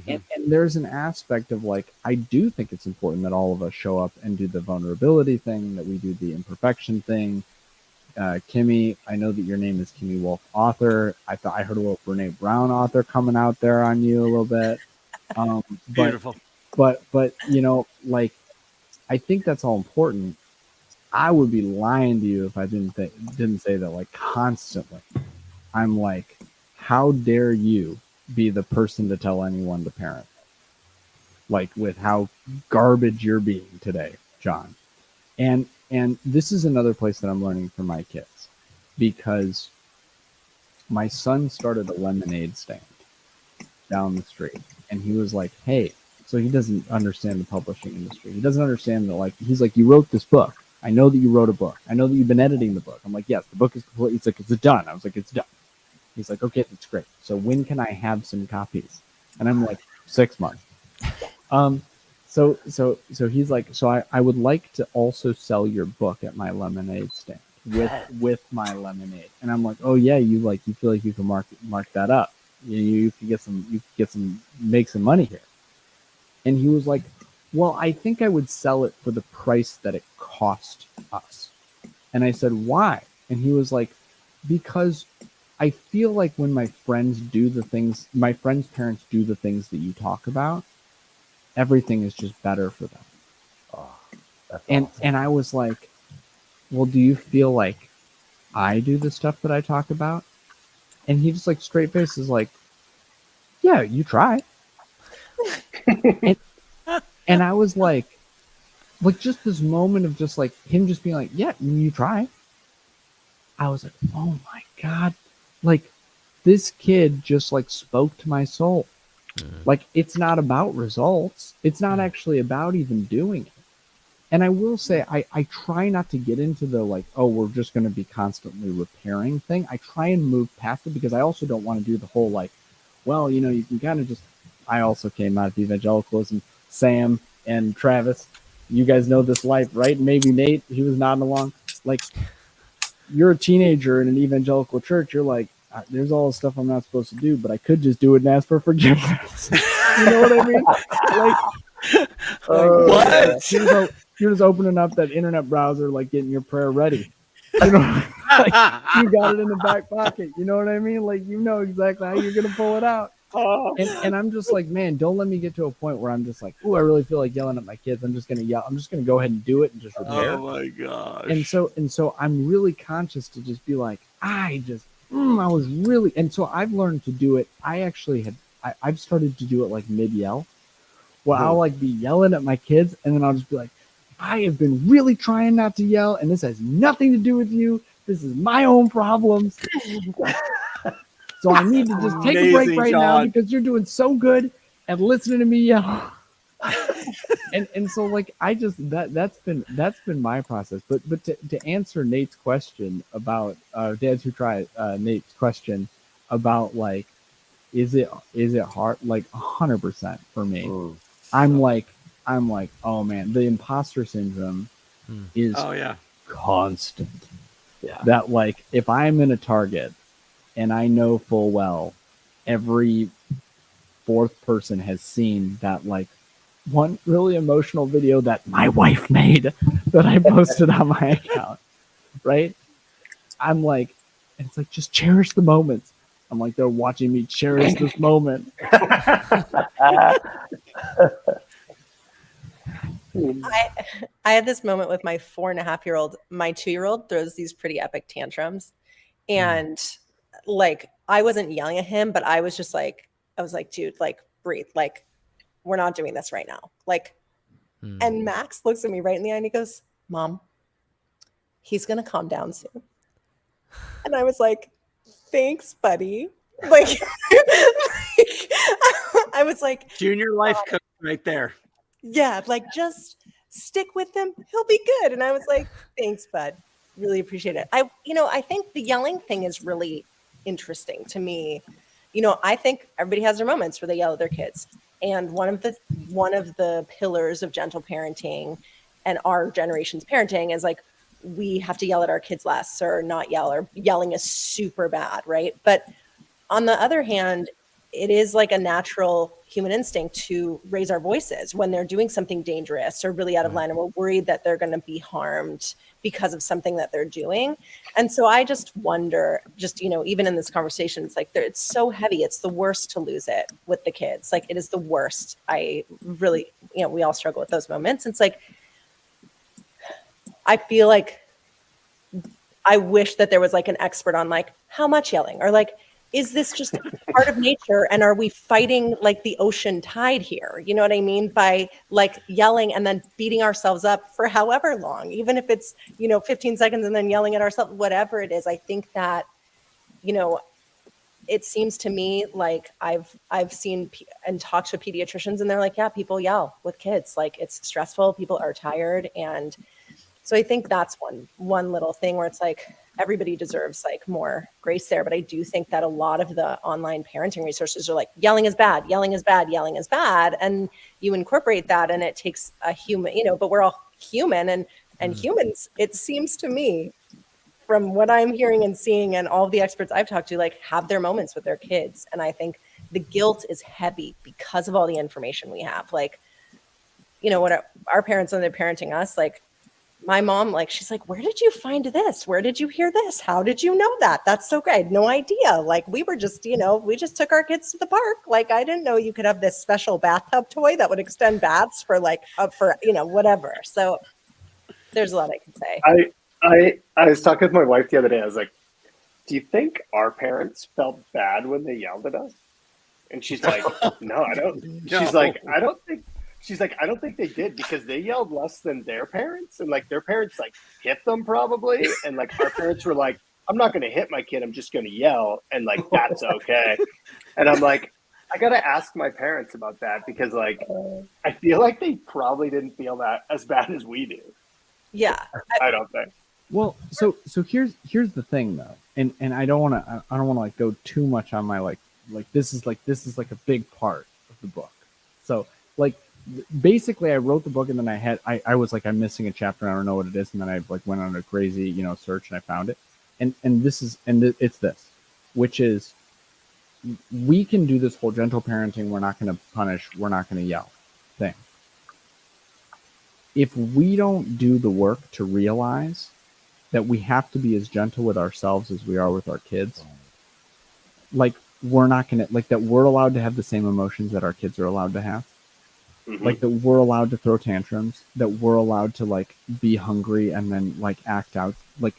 And there's an aspect of like, I do think it's important that all of us show up and do the vulnerability thing, that we do the imperfection thing. Kimmy, I know that your name is Kimmy Wolf, author. I thought I heard a little Brene Brown author coming out there on you a little bit. Beautiful. But you know, like, I think that's all important. I would be lying to you if I didn't say that like constantly. I'm like, how dare you be the person to tell anyone to parent? Like with how garbage you're being today, John. And this is another place that I'm learning from my kids, because my son started a lemonade stand down the street, and he was like, hey, so he doesn't understand the publishing industry. He doesn't understand that, like, he's like, you wrote this book. I know that you wrote a book. I know that you've been editing the book. I'm like, yes, the book is complete. He's like, it's done. I was like, it's done. He's like, okay, that's great. So when can I have some copies? And I'm like, 6 months. So he's like, so I would like to also sell your book at my lemonade stand with my lemonade. And I'm like, oh yeah, you feel like you can mark that up. You can make some money here. And he was like, well, I think I would sell it for the price that it cost us. And I said, why? And he was like, because I feel like when my friends parents do the things that you talk about, everything is just better for them. Oh, that's awesome. And I was like, well, do you feel like I do the stuff that I talk about? And he just like straight face is like, yeah, you try. and I was like just this moment of just like him just being like, yeah, you try. I was like, oh my God, like this kid just like spoke to my soul. Like, it's not about results. It's not actually about even doing it. And I will say, I try not to get into the like, oh, we're just going to be constantly repairing thing. I try and move past it, because I also don't want to do the whole like, well, you know, you can kind of just, I also came out of evangelicalism. Sam and Travis, you guys know this life, right? Maybe Nate, he was nodding along. Like, you're a teenager in an evangelical church. You're like, there's all the stuff I'm not supposed to do, but I could just do it and ask for forgiveness. You know what I mean? What? You're just opening up that internet browser, like getting your prayer ready. You know, like, you got it in the back pocket. You know what I mean? Like, you know exactly how you're gonna pull it out. And I'm just like, man, don't let me get to a point where I'm just like, oh, I really feel like yelling at my kids. I'm just gonna yell. I'm just gonna go ahead and do it and just repair. Oh my gosh. And so I'm really conscious to just be like, I was really, and so I've learned to do it. I've started to do it like mid yell. Well, I'll like be yelling at my kids, and then I'll just be like, I have been really trying not to yell, and this has nothing to do with you. This is my own problems. So I need to just take a break right now, because you're doing so good at listening to me yell. and so like I just that's been my process. But to answer Nate's question about dads who try Nate's question about like, is it hard? Like 100% for me. I'm like, oh man, the imposter syndrome is constant. Yeah. That like, if I'm in a Target and I know full well every fourth person has seen that like one really emotional video that my wife made that I posted on my account, right? I'm like, and it's like, just cherish the moments. I'm like, they're watching me cherish this moment. I had this moment with my 4.5-year-old. My 2-year-old throws these pretty epic tantrums. And like, I wasn't yelling at him, but I was like, dude, like, breathe. Like, we're not doing this right now. Like, And Max looks at me right in the eye and he goes, Mom, he's going to calm down soon. And I was like, thanks, buddy. Like, I was like, Junior life coach right there. yeah, like just stick with him. He'll be good. And I was like, thanks, bud. Really appreciate it. I think the yelling thing is really interesting to me. I think everybody has their moments where they yell at their kids. And one of the pillars of gentle parenting and our generation's parenting is like, we have to yell at our kids less or not yell, or yelling is super bad, right? But on the other hand, it is like a natural human instinct to raise our voices when they're doing something dangerous or really out of line, and we're worried that they're going to be harmed because of something that they're doing. And so I just wonder, even in this conversation, it's like it's so heavy. It's the worst to lose it with the kids. Like, it is the worst. I really, we all struggle with those moments. It's like, I feel like I wish that there was like an expert on like how much yelling, or like, is this just part of nature? And are we fighting like the ocean tide here? You know what I mean? By like yelling and then beating ourselves up for however long, even if it's, 15 seconds and then yelling at ourselves, whatever it is. I think that, it seems to me like I've seen and talked to pediatricians, and they're like, yeah, people yell with kids. Like, it's stressful. People are tired. And so I think that's one little thing where it's like, everybody deserves like more grace there. But I do think that a lot of the online parenting resources are like, yelling is bad, yelling is bad, yelling is bad. And you incorporate that, and it takes a human, but we're all human, and humans, it seems to me, from what I'm hearing and seeing and all the experts I've talked to, like, have their moments with their kids. And I think the guilt is heavy because of all the information we have. Like, when our parents, when they're parenting us, like, my mom, like, she's like, where did you find this? Where did you hear this? How did you know that? That's so great. I had no idea. Like, we were just, we just took our kids to the park. Like, I didn't know you could have this special bathtub toy that would extend baths for like, whatever. So there's a lot I can say. I was talking with my wife the other day. I was like, do you think our parents felt bad when they yelled at us? And she's like, no, I don't. No. She's like, I don't think they did, because they yelled less than their parents, and like their parents like hit them probably, and like our parents were like, I'm not going to hit my kid, I'm just going to yell, and like that's okay. And I'm like, I got to ask my parents about that, because like I feel like they probably didn't feel that as bad as we do. Yeah, I don't think. Well, so here's the thing though, and I don't want to like go too much on my like this is like a big part of the book. So like basically I wrote the book, and then I was like, I'm missing a chapter, I don't know what it is, and then I like went on a crazy search, and I found it, and it's this, which is, we can do this whole gentle parenting, we're not going to punish, we're not going to yell thing. If we don't do the work to realize that we have to be as gentle with ourselves as we are with our kids, like, we're not going to, like, that we're allowed to have the same emotions that our kids are allowed to have. Mm-hmm. Like, that we're allowed to throw tantrums, that we're allowed to like be hungry and then like act out. Like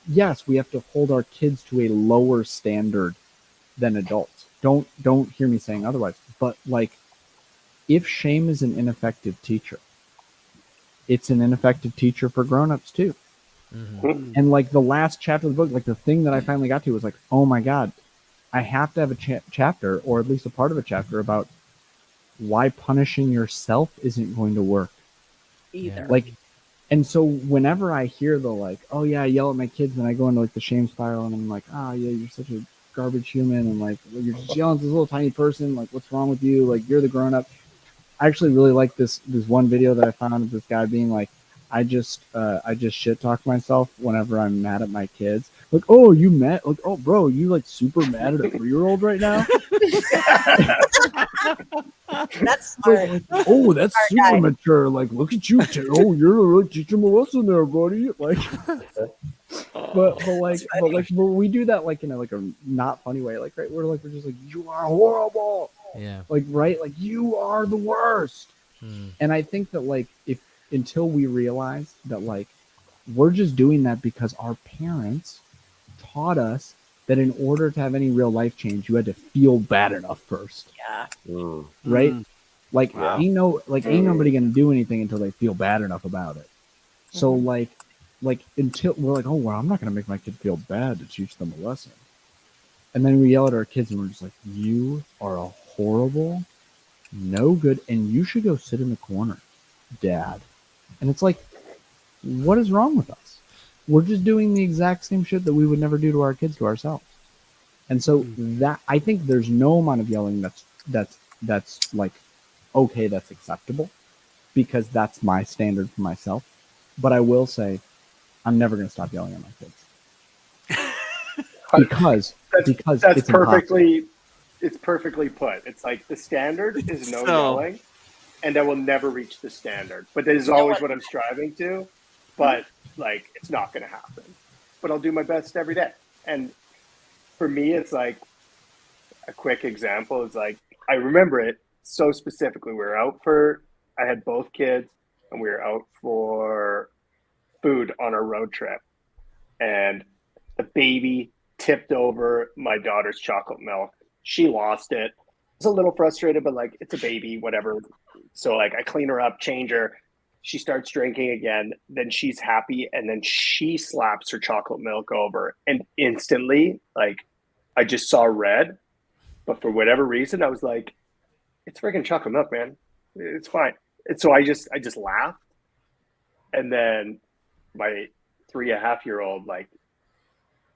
yes, we have to hold our kids to a lower standard than adults. Don't hear me saying otherwise. But like, if shame is an ineffective teacher, it's an ineffective teacher for grown-ups too. Mm-hmm. And like the last chapter of the book, like the thing that I finally got to was like, oh my God, I have to have a chapter, or at least a part of a chapter, about why punishing yourself isn't going to work either. Like, and so whenever I hear the like, oh yeah, I yell at my kids, and I go into like the shame spiral, and I'm like, oh yeah, you're such a garbage human, and like, you're just yelling at this little tiny person, like, what's wrong with you? Like, you're the grown up. I actually really like this one video that I found of this guy being like, I just shit talk myself whenever I'm mad at my kids. Like, oh, you mad? Like, oh, bro, you like super mad at a 3-year-old right now? That's smart. Like, oh, that's smart super guy. Mature. Like, look at you. Oh, you're really teaching a lesson there, buddy. Like, but we do that like in a not funny way. Like, right, we're just like, you are horrible. Yeah. Like, right, like, you are the worst. And I think that like, if until we realize that like, we're just doing that because our parents taught us that in order to have any real life change, you had to feel bad enough first. Yeah. Right? Like Wow. ain't nobody gonna do anything until they feel bad enough about it. So like until we're like, oh well, I'm not gonna make my kid feel bad to teach them a lesson. And then we yell at our kids and we're just like, you are a horrible, no good, and you should go sit in the corner, Dad. And it's like, what is wrong with us? We're just doing the exact same shit that we would never do to our kids to ourselves. And so that I think there's no amount of yelling that's like, okay, that's acceptable, because that's my standard for myself. But I will say, I'm never going to stop yelling at my kids because That's it's impossible. it's perfectly put. It's like the standard is no So- yelling, and I will never reach the standard. But that is You know always what? what I'm striving to. But like, it's not going to happen. But I'll do my best every day. And for me, it's like a quick example is like I remember it so specifically. I had both kids, and we were out for food on a road trip, and the baby tipped over my daughter's chocolate milk. She lost it. I was a little frustrated, but like, it's a baby, whatever. So like, I clean her up, change her. She starts drinking again. Then she's happy, and then she slaps her chocolate milk over, and instantly, like, I just saw red. But for whatever reason, I was like, "It's freaking chocolate milk, man. It's fine." And so I just laughed, and then my 3.5-year-old like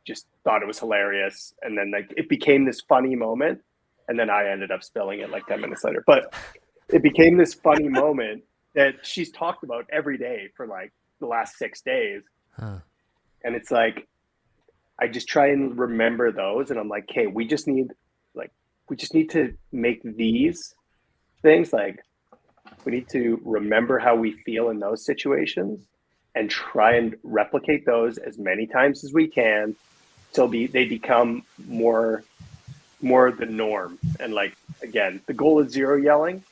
just thought it was hilarious, and then like it became this funny moment, and then I ended up spilling it like 10 minutes later. But it became this funny moment that she's talked about every day for like the last 6 days. Huh. And it's like I just try and remember those, and I'm like, hey, we just need to make these things, like we need to remember how we feel in those situations and try and replicate those as many times as we can till they become more the norm. And like, again, the goal is zero yelling.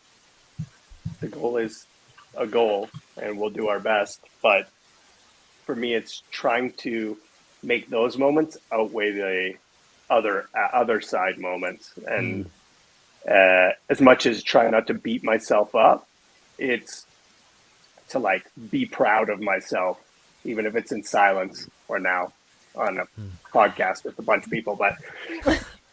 The goal is a goal, and we'll do our best. But for me, it's trying to make those moments outweigh the other side moments. And as much as try not to beat myself up, it's to like be proud of myself, even if it's in silence or now on a podcast with a bunch of people. But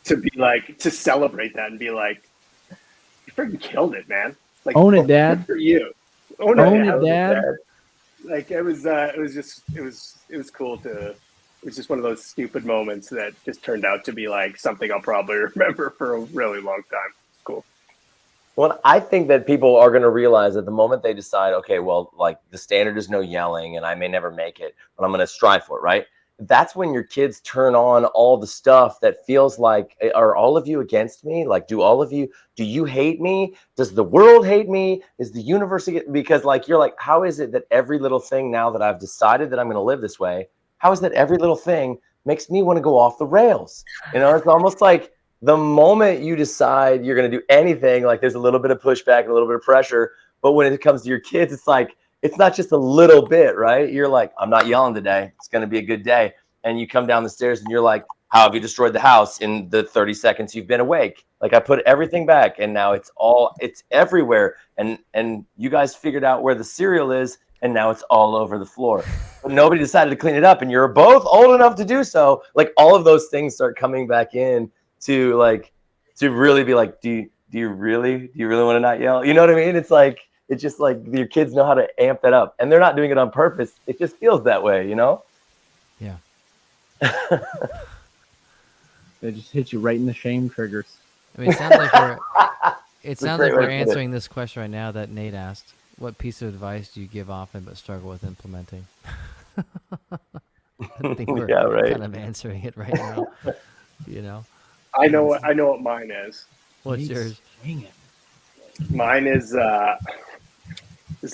to be like, to celebrate that and be like, you freaking killed it, man. Like, Own it, Dad. good for you. Own it, Dad. Like it was cool to. It was just one of those stupid moments that just turned out to be like something I'll probably remember for a really long time. It's cool. Well, I think that people are going to realize that the moment they decide, okay, well, like the standard is no yelling and I may never make it, but I'm going to strive for it, right? That's when your kids turn on all the stuff that feels like, are all of you against me? Like, do you hate me? Does the world hate me? Is the universe against? Because like, you're like, how is it that every little thing, now that I've decided that I'm going to live this way, how is that every little thing makes me want to go off the rails? You know, it's almost like the moment you decide you're going to do anything, like there's a little bit of pushback and a little bit of pressure. But when it comes to your kids, it's like, it's not just a little bit, right? You're like, I'm not yelling today. It's going to be a good day. And you come down the stairs and you're like, how have you destroyed the house in the 30 seconds you've been awake? Like I put everything back and now it's everywhere. And you guys figured out where the cereal is and now it's all over the floor. But nobody decided to clean it up and you're both old enough to do so. Like all of those things start coming back in to really be like, do you really want to not yell? You know what I mean? It's just like your kids know how to amp that up, and they're not doing it on purpose. It just feels that way, you know? Yeah. They just hit you right in the shame triggers. I mean, it sounds like great way we're to put it. answering this question right now that Nate asked. What piece of advice do you give often but struggle with implementing? I think we're Yeah, right. kind of answering it right now. You know, I know what mine is. what's yours? Dang it. Mine is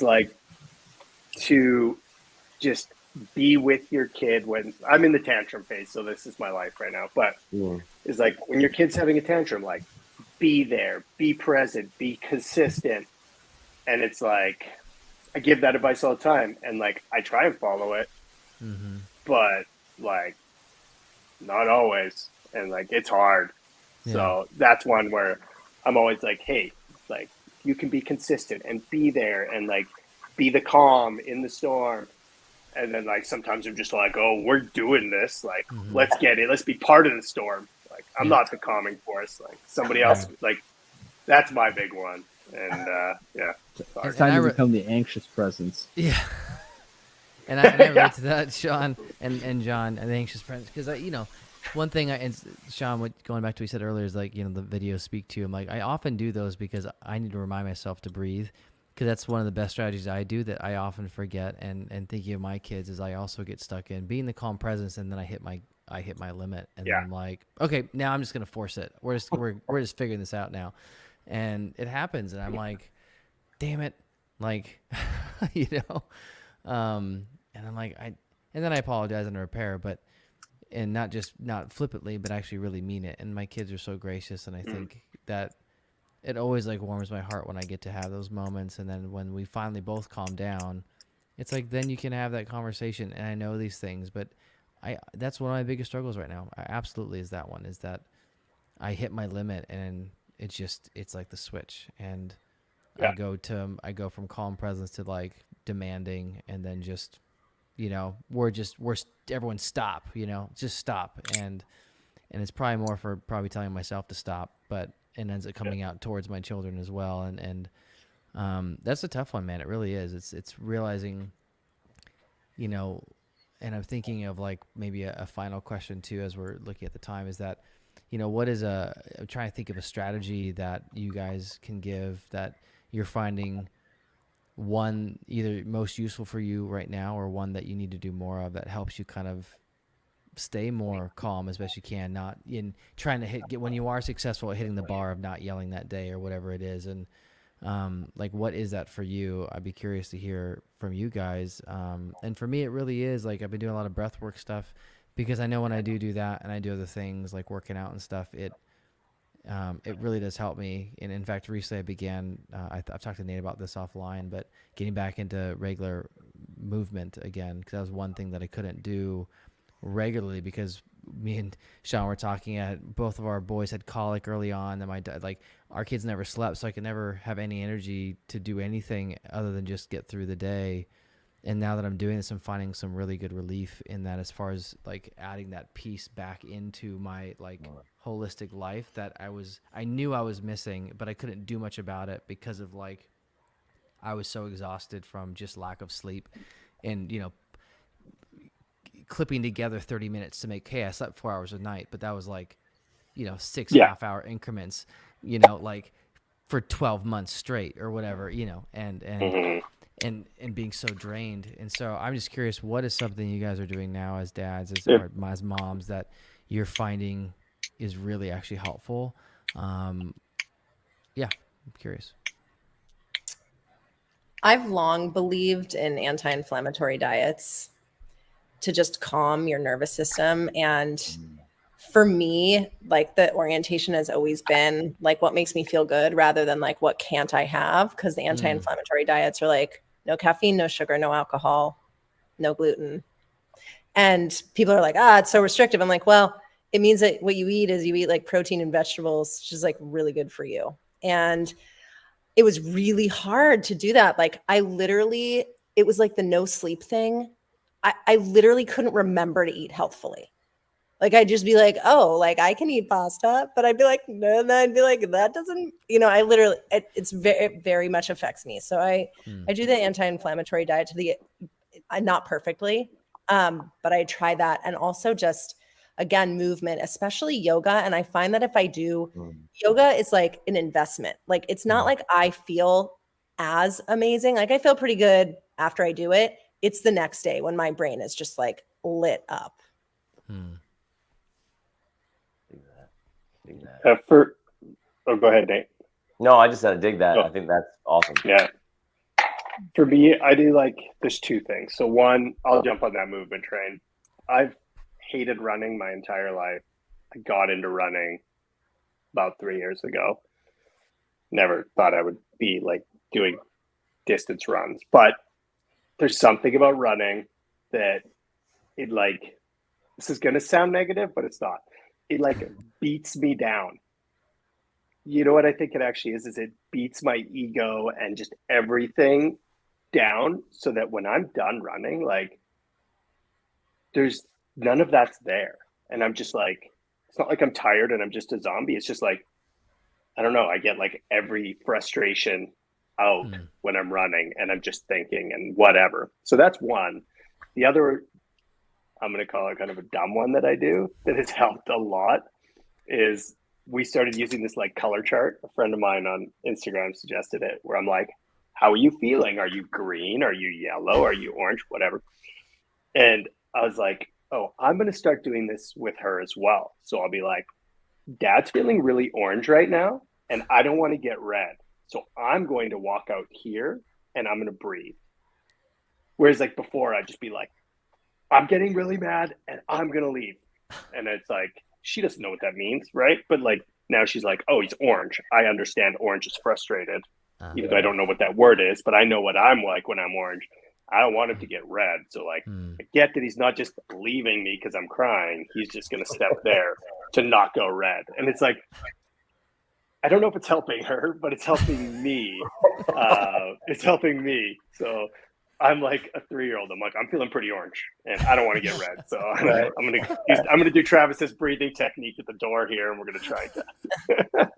like to just be with your kid when I'm in the tantrum phase. So this is my life right now. But it's like when your kid's having a tantrum, like be there, be present, be consistent. And it's like I give that advice all the time, and like I try and follow it, but like not always, and like it's hard. Yeah. So that's one where I'm always like, hey, like you can be consistent and be there and like be the calm in the storm. And then like sometimes I'm just like, oh, we're doing this. Like, let's get it. Let's be part of the storm. Like, I'm not the calming force. Like somebody else. Like, that's my big one. And yeah, it's time to become the anxious presence. Yeah. And I relate to that, Sean and John, and the anxious presence, because you know, one thing and Sean, going back to what you said earlier is like, you know, the videos speak to him. Like I often do those because I need to remind myself to breathe, because that's one of the best strategies I do that I often forget. And thinking of my kids is I also get stuck in being the calm presence, and then I hit my limit, and then I'm like, okay, now I'm just gonna force it. We're just figuring this out now, and it happens, and I'm like, damn it, like, you know, and I'm like, and then I apologize and repair, and not flippantly, but actually really mean it. And my kids are so gracious, and I think that it always like warms my heart when I get to have those moments. And then when we finally both calm down, it's like, then you can have that conversation. And I know these things, but that's one of my biggest struggles right now. Absolutely is that one, is that I hit my limit, and it's like the switch. And I go from calm presence to like demanding, and then just, you know, everyone stop, you know, just stop. And it's probably more for probably telling myself to stop, but it ends up coming out towards my children as well. And that's a tough one, man. It really is. It's realizing, you know, and I'm thinking of like maybe a final question too, as we're looking at the time, is that, you know, I'm trying to think of a strategy that you guys can give that you're finding, one either most useful for you right now, or one that you need to do more of that helps you kind of stay more calm as best you can, not in trying to get when you are successful at hitting the bar of not yelling that day or whatever it is. And like, what is that for you? I'd be curious to hear from you guys. And for me, it really is like, I've been doing a lot of breath work stuff, because I know when I do that and I do other things like working out and stuff, it really does help me. And in fact, recently I began, I've talked to Nate about this offline, but getting back into regular movement again, because that was one thing that I couldn't do regularly, because me and Sean were talking at both of our boys had colic early on, and my dad, like, our kids never slept, so I could never have any energy to do anything other than just get through the day. And now that I'm doing this, I'm finding some really good relief in that, as far as like adding that piece back into my like holistic life that I knew I was missing, but I couldn't do much about it because of like, I was so exhausted from just lack of sleep, and, you know, clipping together 30 minutes to make, hey, I slept 4 hours a night, but that was like, you know, 6 half-hour increments, you know, like for 12 months straight or whatever, you know, and being so drained. And so I'm just curious, what is something you guys are doing now as dads, as moms, that you're finding is really actually helpful? I'm curious. I've long believed in anti-inflammatory diets to just calm your nervous system. And for me, like, the orientation has always been like, what makes me feel good, rather than like, what can't I have? Because the anti-inflammatory diets are like, no caffeine, no sugar, no alcohol, no gluten. And people are like, it's so restrictive. I'm like, well, it means that what you eat is you eat like protein and vegetables, which is like really good for you. And it was really hard to do that. Like, it was like the no sleep thing. I literally couldn't remember to eat healthfully. Like, I'd just be like, oh, like, I can eat pasta, but I'd be like, no, and then I'd be like, that doesn't, you know, it very much affects me. So I do the anti-inflammatory diet not perfectly, but I try that. And also just, again, movement, especially yoga. And I find that if I do yoga, it's like an investment. Like, it's not like I feel as amazing. Like, I feel pretty good after I do it. It's the next day when my brain is just like lit up. Go ahead, Nate. No, I just had to dig that. I think that's awesome. Yeah. For me, I do like, there's two things. So one, I'll jump on that movement train. I've hated running my entire life. I got into running about 3 years ago. Never thought I would be like doing distance runs, but there's something about running that it, like, this is going to sound negative, but it's not. It like beats me down. You know what I think it actually is it beats my ego and just everything down so that when I'm done running, like there's none of that's there. And I'm just like, it's not like I'm tired and I'm just a zombie. It's just like, I don't know. I get like every frustration out when I'm running and I'm just thinking and whatever. So that's one. The other, I'm going to call it kind of a dumb one that I do that has helped a lot is we started using this like color chart. A friend of mine on Instagram suggested it where I'm like, how are you feeling? Are you green? Are you yellow? Are you orange? Whatever. And I was like, oh, I'm going to start doing this with her as well. So I'll be like, Dad's feeling really orange right now, and I don't want to get red. So I'm going to walk out here and I'm going to breathe. Whereas like before, I'd just be like, I'm getting really mad and I'm going to leave. And it's like, she doesn't know what that means, right? But like now she's like, oh, he's orange. I understand orange is frustrated, even though I don't know what that word is, but I know what I'm like when I'm orange. I don't want him to get red. So like, I get that he's not just leaving me because I'm crying. He's just going to step there to not go red. And it's like, I don't know if it's helping her, but it's helping me. It's helping me. So I'm like a 3-year-old. I'm like, I'm feeling pretty orange and I don't want to get red. So I'm gonna do Travis's breathing technique at the door here, and we're gonna try that.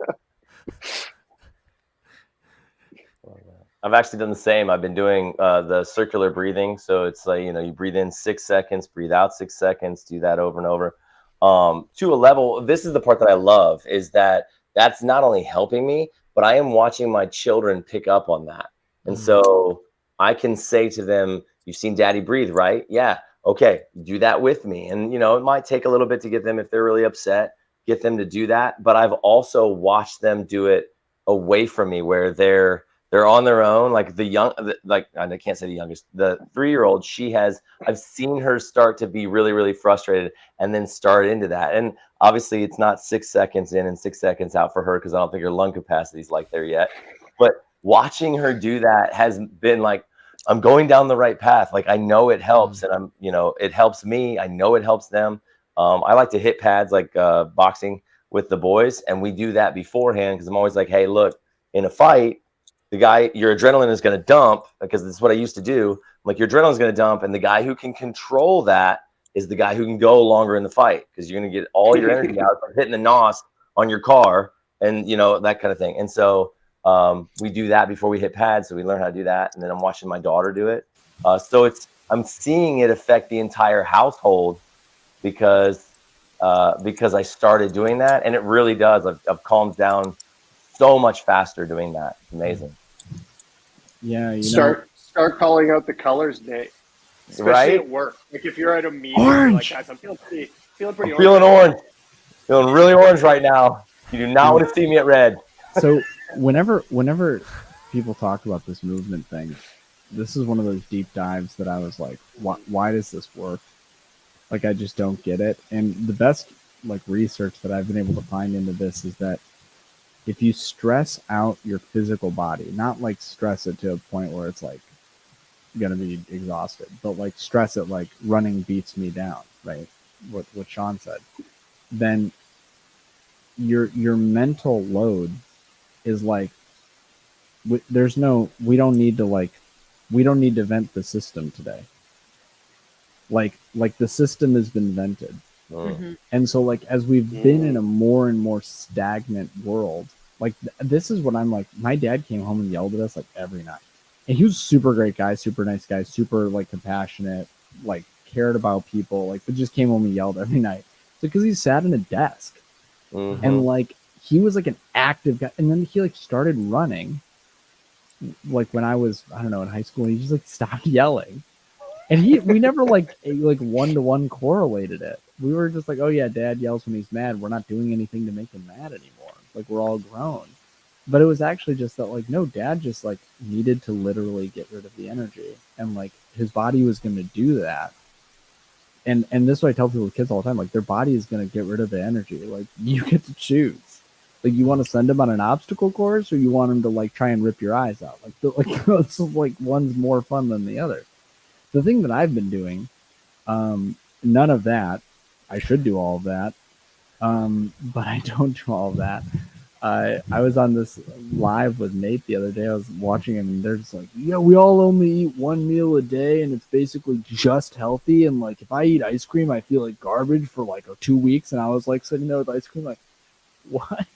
I've actually done the same. I've been doing the circular breathing. So it's like, you breathe in 6 seconds, breathe out 6 seconds, do that over and over. To a level, this is the part that I love, is that that's not only helping me, but I am watching my children pick up on that. And so I can say to them, you've seen Daddy breathe, right? Yeah. Okay. Do that with me. And, it might take a little bit to get them, if they're really upset, get them to do that. But I've also watched them do it away from me, where they're on their own. Like I can't say the youngest, the 3-year-old, I've seen her start to be really, really frustrated and then start into that. And obviously it's not 6 seconds in and 6 seconds out for her, because I don't think her lung capacity is like there yet. But watching her do that has been like, I'm going down the right path. Like, I know it helps, and it helps me. I know it helps them. I like to hit pads like boxing with the boys, and we do that beforehand, because I'm always like, hey, look, in a fight, your adrenaline is going to dump, because this is what I used to do. I'm like, your adrenaline is going to dump, and the guy who can control that is the guy who can go longer in the fight, because you're going to get all your energy out from hitting the nos on your car, and that kind of thing. And so we do that before we hit pads, so we learn how to do that. And then I'm watching my daughter do it. So I'm seeing it affect the entire household, because I started doing that, and it really does. I've calmed down so much faster doing that. It's amazing. Yeah, start calling out the colors, Nate. Especially right at work. Like if you're at a meeting, you're like, guys, I'm feeling pretty orange. Feeling orange. Feeling really orange right now. You do not want to see me at red. So whenever people talk about this movement thing, this is one of those deep dives that I was like, why does this work? Like, I just don't get it. And the best research that I've been able to find into this is that if you stress out your physical body, not like stress it to a point where it's like gonna be exhausted, but like stress it like running beats me down, right? What Sean said, then your mental load is like, we don't need to vent the system today. Like the system has been vented. And so as we've been in a more and more stagnant world, this is what I'm like. My dad came home and yelled at us every night, and he was a super great guy, super nice guy, super compassionate, cared about people, but just came home and yelled every night. So because he sat in a desk and he was an active guy, and then he started running when I was, I don't know, in high school, and he just stopped yelling. And we never one-to-one correlated it. We were just oh yeah, Dad yells when he's mad. We're not doing anything to make him mad anymore. We're all grown. But it was actually just that no, Dad just needed to literally get rid of the energy, and his body was going to do that. And this is what I tell people with kids all the time. Their body is going to get rid of the energy. You get to choose. You want to send them on an obstacle course, or you want them to try and rip your eyes out. This is one's more fun than the other. The thing that I've been doing, none of that. I should do all of that, but I don't do all of that. I was on this live with Nate the other day. I was watching him, and they're just like, "Yeah, we all only eat one meal a day, and it's basically just healthy. And like, if I eat ice cream, I feel like garbage for like 2 weeks." And I was like sitting there with ice cream, like, what?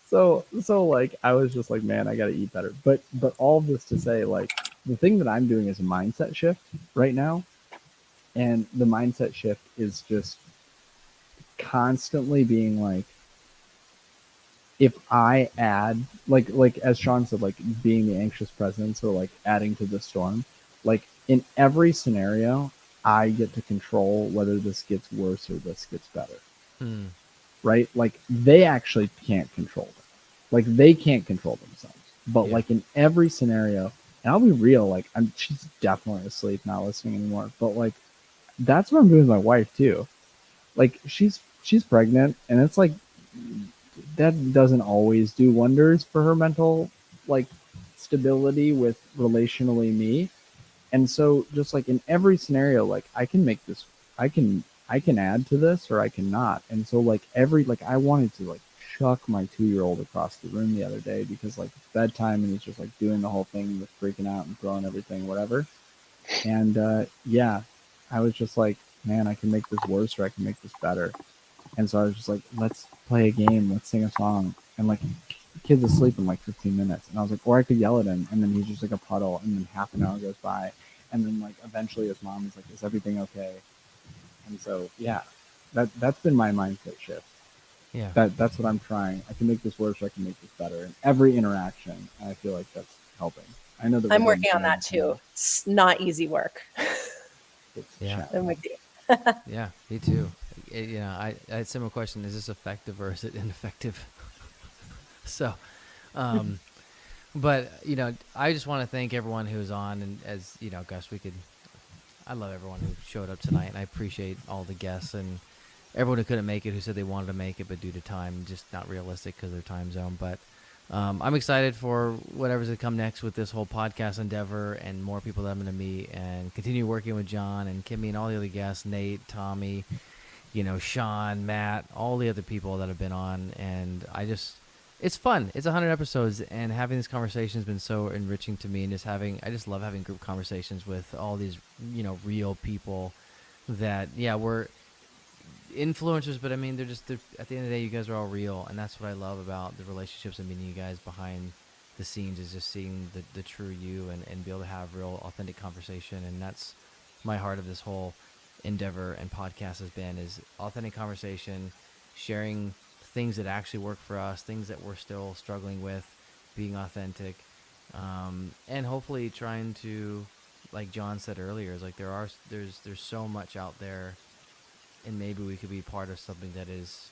So like, I was just like, man, I got to eat better. But all of this to say, like, the thing that I'm doing is a mindset shift right now, and the mindset shift is just constantly being like, if I add, like as Sean said, like being the anxious presence or like adding to the storm, like in every scenario, I get to control whether this gets worse or this gets better. Right? Like they actually can't control it. Like they can't control themselves. But like in every scenario, and I'll be real, like she's definitely asleep, not listening anymore. But like that's what I'm doing with my wife too. Like she's pregnant, and it's like that doesn't always do wonders for her mental like stability with relationally me. And so just like in every scenario, like I can make this, I can add to this or I cannot. And so like I wanted to like chuck my 2-year-old across the room the other day because like it's bedtime and he's just like doing the whole thing with freaking out and throwing everything, whatever. And yeah, I was just like, man, I can make this worse or I can make this better. And so I was just like, let's play a game, let's sing a song. And like, the kid's asleep in like 15 minutes. And I was like, or I could yell at him, and then he's just like a puddle, and then half an hour goes by. And then like eventually his mom is like, is everything okay? And so yeah, that's been my mindset shift. Yeah. That's what I'm trying. I can make this worse, or I can make this better in every interaction. And I feel like that's helping. I know that I'm working on that too. It's not easy work. Yeah. I'm with you. Yeah, me too. You know, I had a similar question: is this effective or is it ineffective? So, but you know, I just want to thank everyone who's on, and as you know, gosh, I love everyone who showed up tonight, and I appreciate all the guests and everyone who couldn't make it, who said they wanted to make it, but due to time, just not realistic because of their time zone. But I'm excited for whatever's to come next with this whole podcast endeavor and more people that I'm going to meet and continue working with John and Kimmy and all the other guests, Nate, Tommy, you know, Sean, Matt, all the other people that have been on. And it's fun. It's 100 episodes, and having this conversation has been so enriching to me, and I just love having group conversations with all these, you know, real people that, yeah, we're influencers, but I mean, at the end of the day, you guys are all real, and that's what I love about the relationships and meeting you guys behind the scenes, is just seeing the true you and be able to have real authentic conversation. And that's my heart of this whole endeavor and podcast has been, is authentic conversation, sharing things that actually work for us, things that we're still struggling with, being authentic, and hopefully trying to, like John said earlier, is like there's so much out there, and maybe we could be part of something that is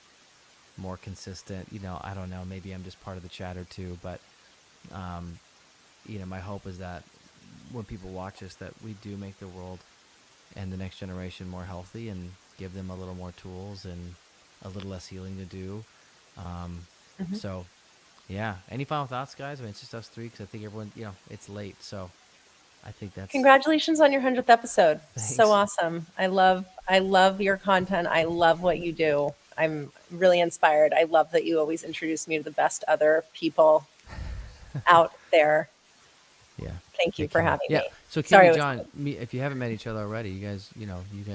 more consistent. You know, I don't know, maybe I'm just part of the chatter too, but you know, my hope is that when people watch us, that we do make the world and the next generation more healthy and give them a little more tools and a little less healing to do. So yeah, any final thoughts, guys? I mean, it's just us three, because I think everyone, you know, it's late, so I think that's Congratulations on your 100th episode. Thanks. So awesome. I love your content. I love what you do. I'm really inspired. I love that you always introduce me to the best other people out there. Yeah. Thank you for having me. So Sorry, Kimmy, John, if you haven't met each other already, you guys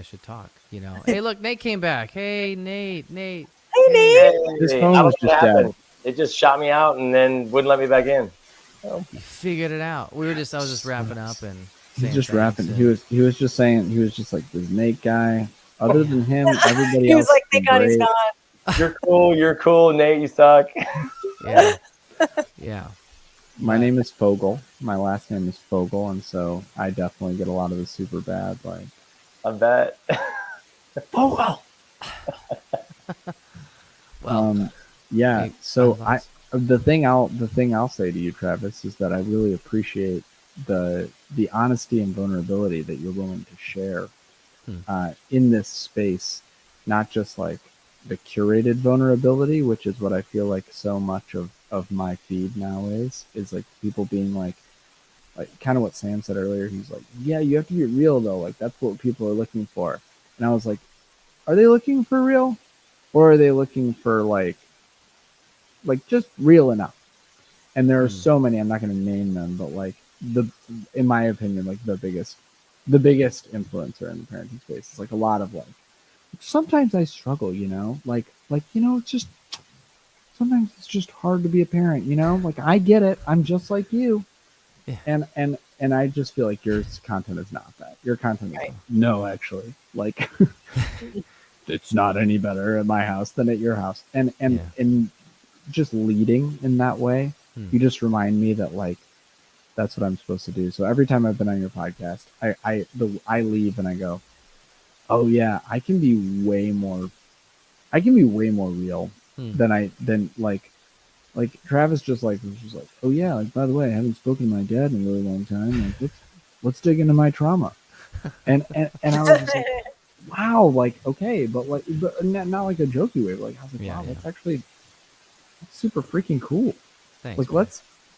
should talk. You know, hey, look, Nate came back. Hey, Nate. Hey, Nate. His Hey, phone I was don't know just what dead. happened. It just shot me out and then wouldn't let me back in. You figured it out. I was just wrapping up and He's saying just thanks rapping. and- He was just saying, he was just like, this Nate guy. Other than him, everybody He else. was like, is thank God he's great. gone. You're cool, Nate, you suck. Yeah. Yeah. My name is Fogel. My last name is Fogel, and so I definitely get a lot of the super bad, like, I bet. Fogel. Well, yeah. hey, So final thoughts? the thing I'll say to you, Travis, is that I really appreciate the honesty and vulnerability that you're willing to share in this space, not just like the curated vulnerability, which is what I feel like so much of my feed now is like people being like kind of what Sam said earlier. He's like, yeah, you have to be real though. Like that's what people are looking for. And I was like, are they looking for real, or are they looking for like like just real enough. And there are so many, I'm not going to name them, but like in my opinion, like the biggest influencer in the parenting space is like a lot of like, sometimes I struggle, like, it's just, sometimes it's just hard to be a parent, like I get it. I'm just like you. Yeah. And I just feel like your content is not that. Your content is Right. no, actually, like it's not any better at my house than at your house. And just leading in that way, you just remind me that like that's what I'm supposed to do. So every time I've been on your podcast, I leave and I go, oh yeah, I can be way more real than like Travis just like was just like, oh yeah, like by the way, I haven't spoken to my dad in a really long time. Like let's dig into my trauma. And I was just like, wow, like okay, but not like a jokey way, but like I was like, wow, that's actually super freaking cool. Thanks, like man.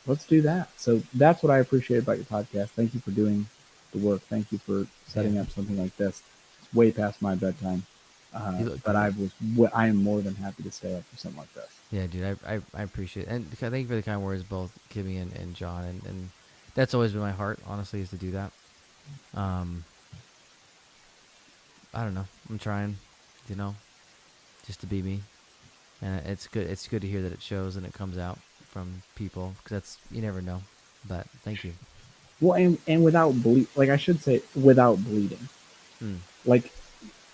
let's do that. So that's what I appreciate about your podcast. Thank you for doing the work. Thank you for setting up something like this. It's way past my bedtime. But I am more than happy to stay up for something like this. Yeah, dude, I appreciate it. And thank you for the kind words, both Kimmy and John. And that's always been my heart, honestly, is to do that. I don't know. I'm trying, just to be me. And it's good. It's good to hear that it shows and it comes out from people, because you never know. But thank you. Well, and without like I should say, without bleeding. Like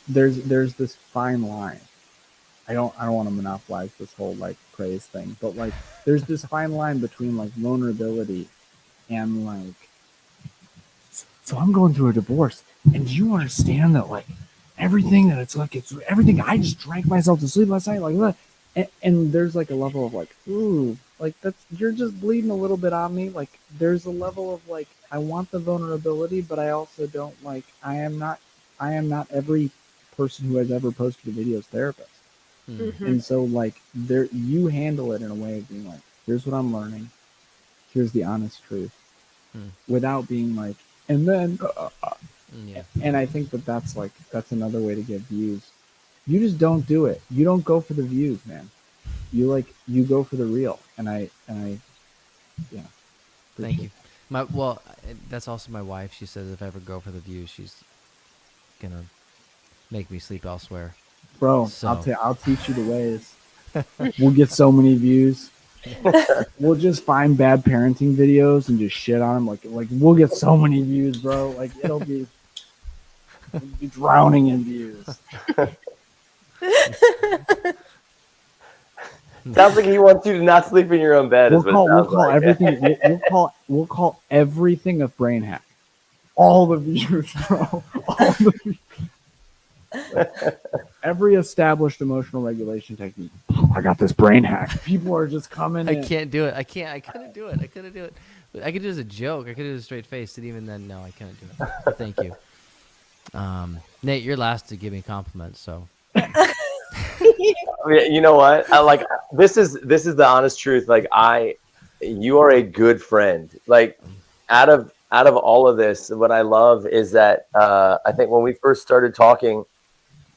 there's this fine line. I don't want to monopolize this whole like praise thing, but like there's this fine line between like vulnerability and like, so I'm going through a divorce, and do you understand that like everything that it's everything I just drank myself to sleep last night, like that. And there's like a level of like, ooh, like you're just bleeding a little bit on me. Like there's a level of like, I want the vulnerability, but I also don't like, I am not every person who has ever posted a video's therapist. And so like you handle it in a way of being like, here's what I'm learning. Here's the honest truth, without being like, and then, and I think that's another way to get views. You just don't do it. You don't go for the views, man. You go for the real. And I yeah. Thank you. That's also my wife. She says if I ever go for the views, she's gonna make me sleep elsewhere. Bro, So. I'll teach you the ways. We'll get so many views. We'll just find bad parenting videos and just shit on them. Like we'll get so many views, bro. Like we'll be drowning in views. Sounds like he wants you to not sleep in your own bed. We'll call everything. We'll call everything a brain hack. All the views, bro. All the views. Every established emotional regulation technique. I got this brain hack. People are just coming. I can't do it. I couldn't do it. I could do it as a joke. I could do it with a straight face. And even then, no, I couldn't do it. But thank you. Nate, you're last to give me compliments, so. You know what? This is the honest truth. Like you are a good friend. Like out of all of this, what I love is that I think when we first started talking,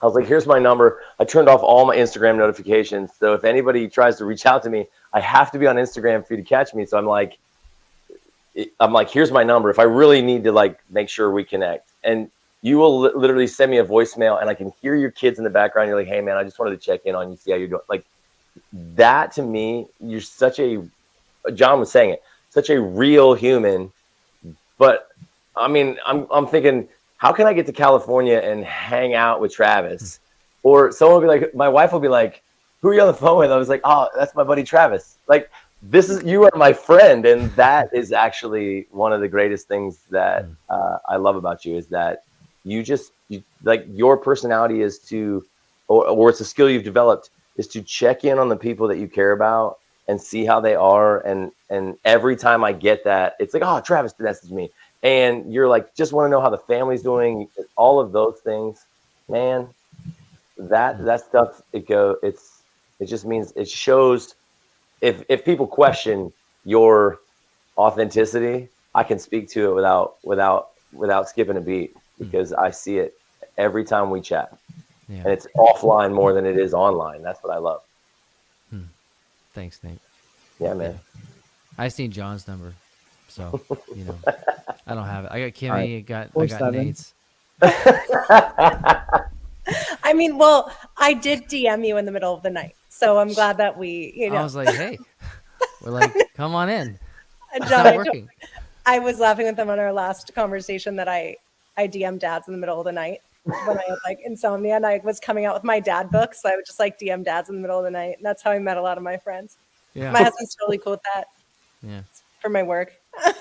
I was like, here's my number. I turned off all my Instagram notifications. So if anybody tries to reach out to me, I have to be on Instagram for you to catch me. So I'm like, here's my number. If I really need to like make sure we connect, and you will literally send me a voicemail and I can hear your kids in the background. You're like, hey man, I just wanted to check in on you, see how you're doing. Like that to me, you're John was saying it, such a real human. But I mean, I'm thinking, how can I get to California and hang out with Travis? Or someone will be like, my wife will be like, who are you on the phone with? I was like, oh, that's my buddy Travis. Like, you are my friend. And that is actually one of the greatest things that I love about you, is that you like your personality is to, or it's a skill you've developed, is to check in on the people that you care about and see how they are. And every time I get that, it's like, oh, Travis messaged me. And you're like, just want to know how the family's doing. All of those things, man, that stuff, it just means, it shows if people question your authenticity, I can speak to it without skipping a beat, because I see it every time we chat. And it's offline more than it is online. That's what I love. Thanks, Nate. Yeah, man. I just need John's number, so you know, I don't have it. I got Kimmy. All right. I got 4-7. Nate's. I mean, well, I did DM you in the middle of the night, so I'm glad that we, you I know, was like, hey, we're like, come on in. It's John, not working. I was laughing with them on our last conversation that I DM'd dads in the middle of the night when I had like insomnia and I was coming out with my dad book. So I would just like DM dads in the middle of the night. And that's how I met a lot of my friends. Yeah. My husband's totally cool with that Yeah. for my work.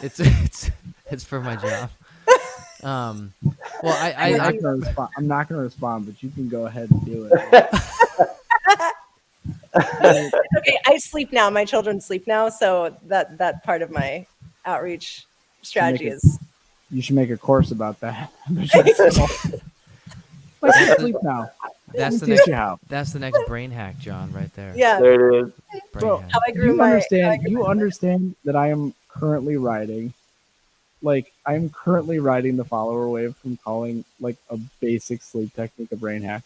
It's for my job. Well, I'm not gonna respond, but you can go ahead and do it. Okay, I sleep now. My children sleep now. So that part of my outreach strategy is. You should make a course about that. Like, sleep now. That's the teach next. you how. That's the next brain hack, John, right there. Yeah. There it is. Brain Bro, hack. How I grew you my. understand? You understand that I am currently writing. Like, I'm currently writing the follower wave from calling like a basic sleep technique a brain hack.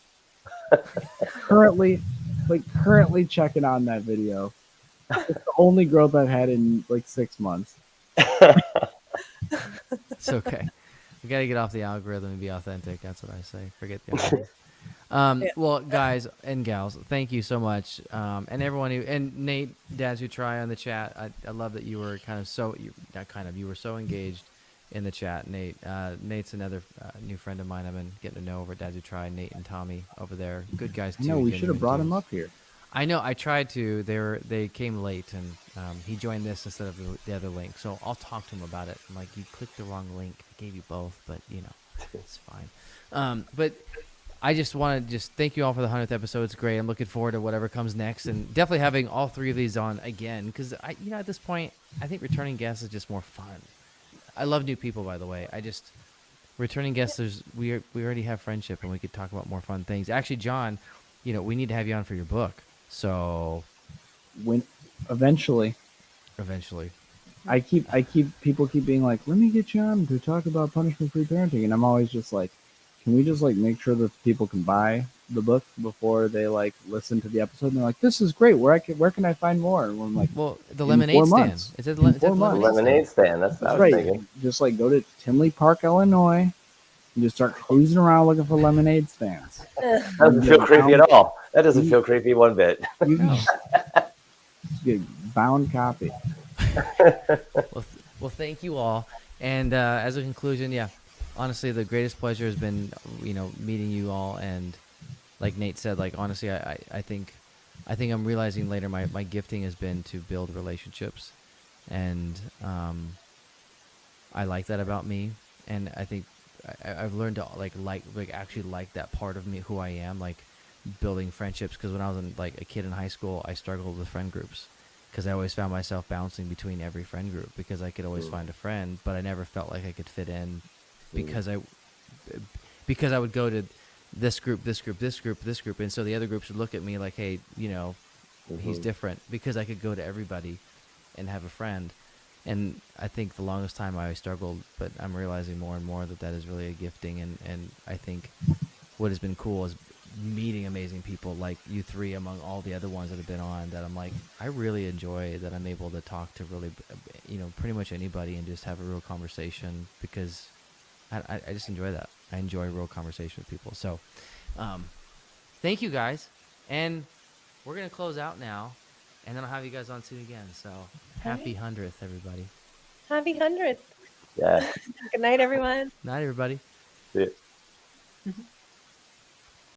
currently checking on that video. It's the only growth I've had in like 6 months. It's okay. We got to get off the algorithm and be authentic. That's what I say. Forget the algorithm. Well, guys and gals, thank you so much. And everyone who, and Nate, dads who try on the chat. I love that you were you were so engaged in the chat, Nate. Nate's another new friend of mine. I've been getting to know over at Dads Who Try. Nate and Tommy over there, good guys too. No, we should genuine have brought dudes. him up here. I know. I tried to. They came late, and he joined this instead of the other link. So I'll talk to him about it. I'm like, you clicked the wrong link. I gave you both, but you know, it's fine. But I just want to thank you all for the 100th episode. It's great. I'm looking forward to whatever comes next, and definitely having all three of these on again because at this point, I think returning guests is just more fun. I love new people, by the way. Returning guests. We already have friendship, and we could talk about more fun things. Actually, John, we need to have you on for your book. So, Eventually, people keep being like, let me get you on to talk about punishment-free parenting, and I'm always just like, can we just like make sure that people can buy the book before they like listen to the episode? And they're like, this is great. Where can I find more? And I'm like, well, the in lemonade 4 stand. months. It's at In 4 months. Lemonade stand. That's what I was thinking. Just like go to Tinley Park, Illinois, and just start cruising around looking for lemonade stands. That doesn't feel creepy at all. That doesn't feel creepy one bit. You can get bound copy. Well, thank you all. And as a conclusion, honestly, the greatest pleasure has been, meeting you all. And like Nate said, like honestly, I think I'm realizing later my gifting has been to build relationships, and I like that about me. And I think I've learned to actually like that part of me, who I am, like building friendships. Because when I was a kid in high school, I struggled with friend groups because I always found myself bouncing between every friend group because I could always find a friend, but I never felt like I could fit in because I would go to this group, and so the other groups would look at me like, hey, he's different, because I could go to everybody and have a friend. And I think the longest time I struggled, but I'm realizing more and more that is really a gifting. And I think what has been cool is meeting amazing people like you three among all the other ones that have been on, that I'm like, I really enjoy that I'm able to talk to really, pretty much anybody and just have a real conversation, because I just enjoy that. I enjoy real conversation with people. So thank you guys. And we're going to close out now. And then I'll have you guys on soon again. So happy 100th, everybody. Happy 100th. Yeah. Good night, everyone. Night, everybody. See ya. Mhm.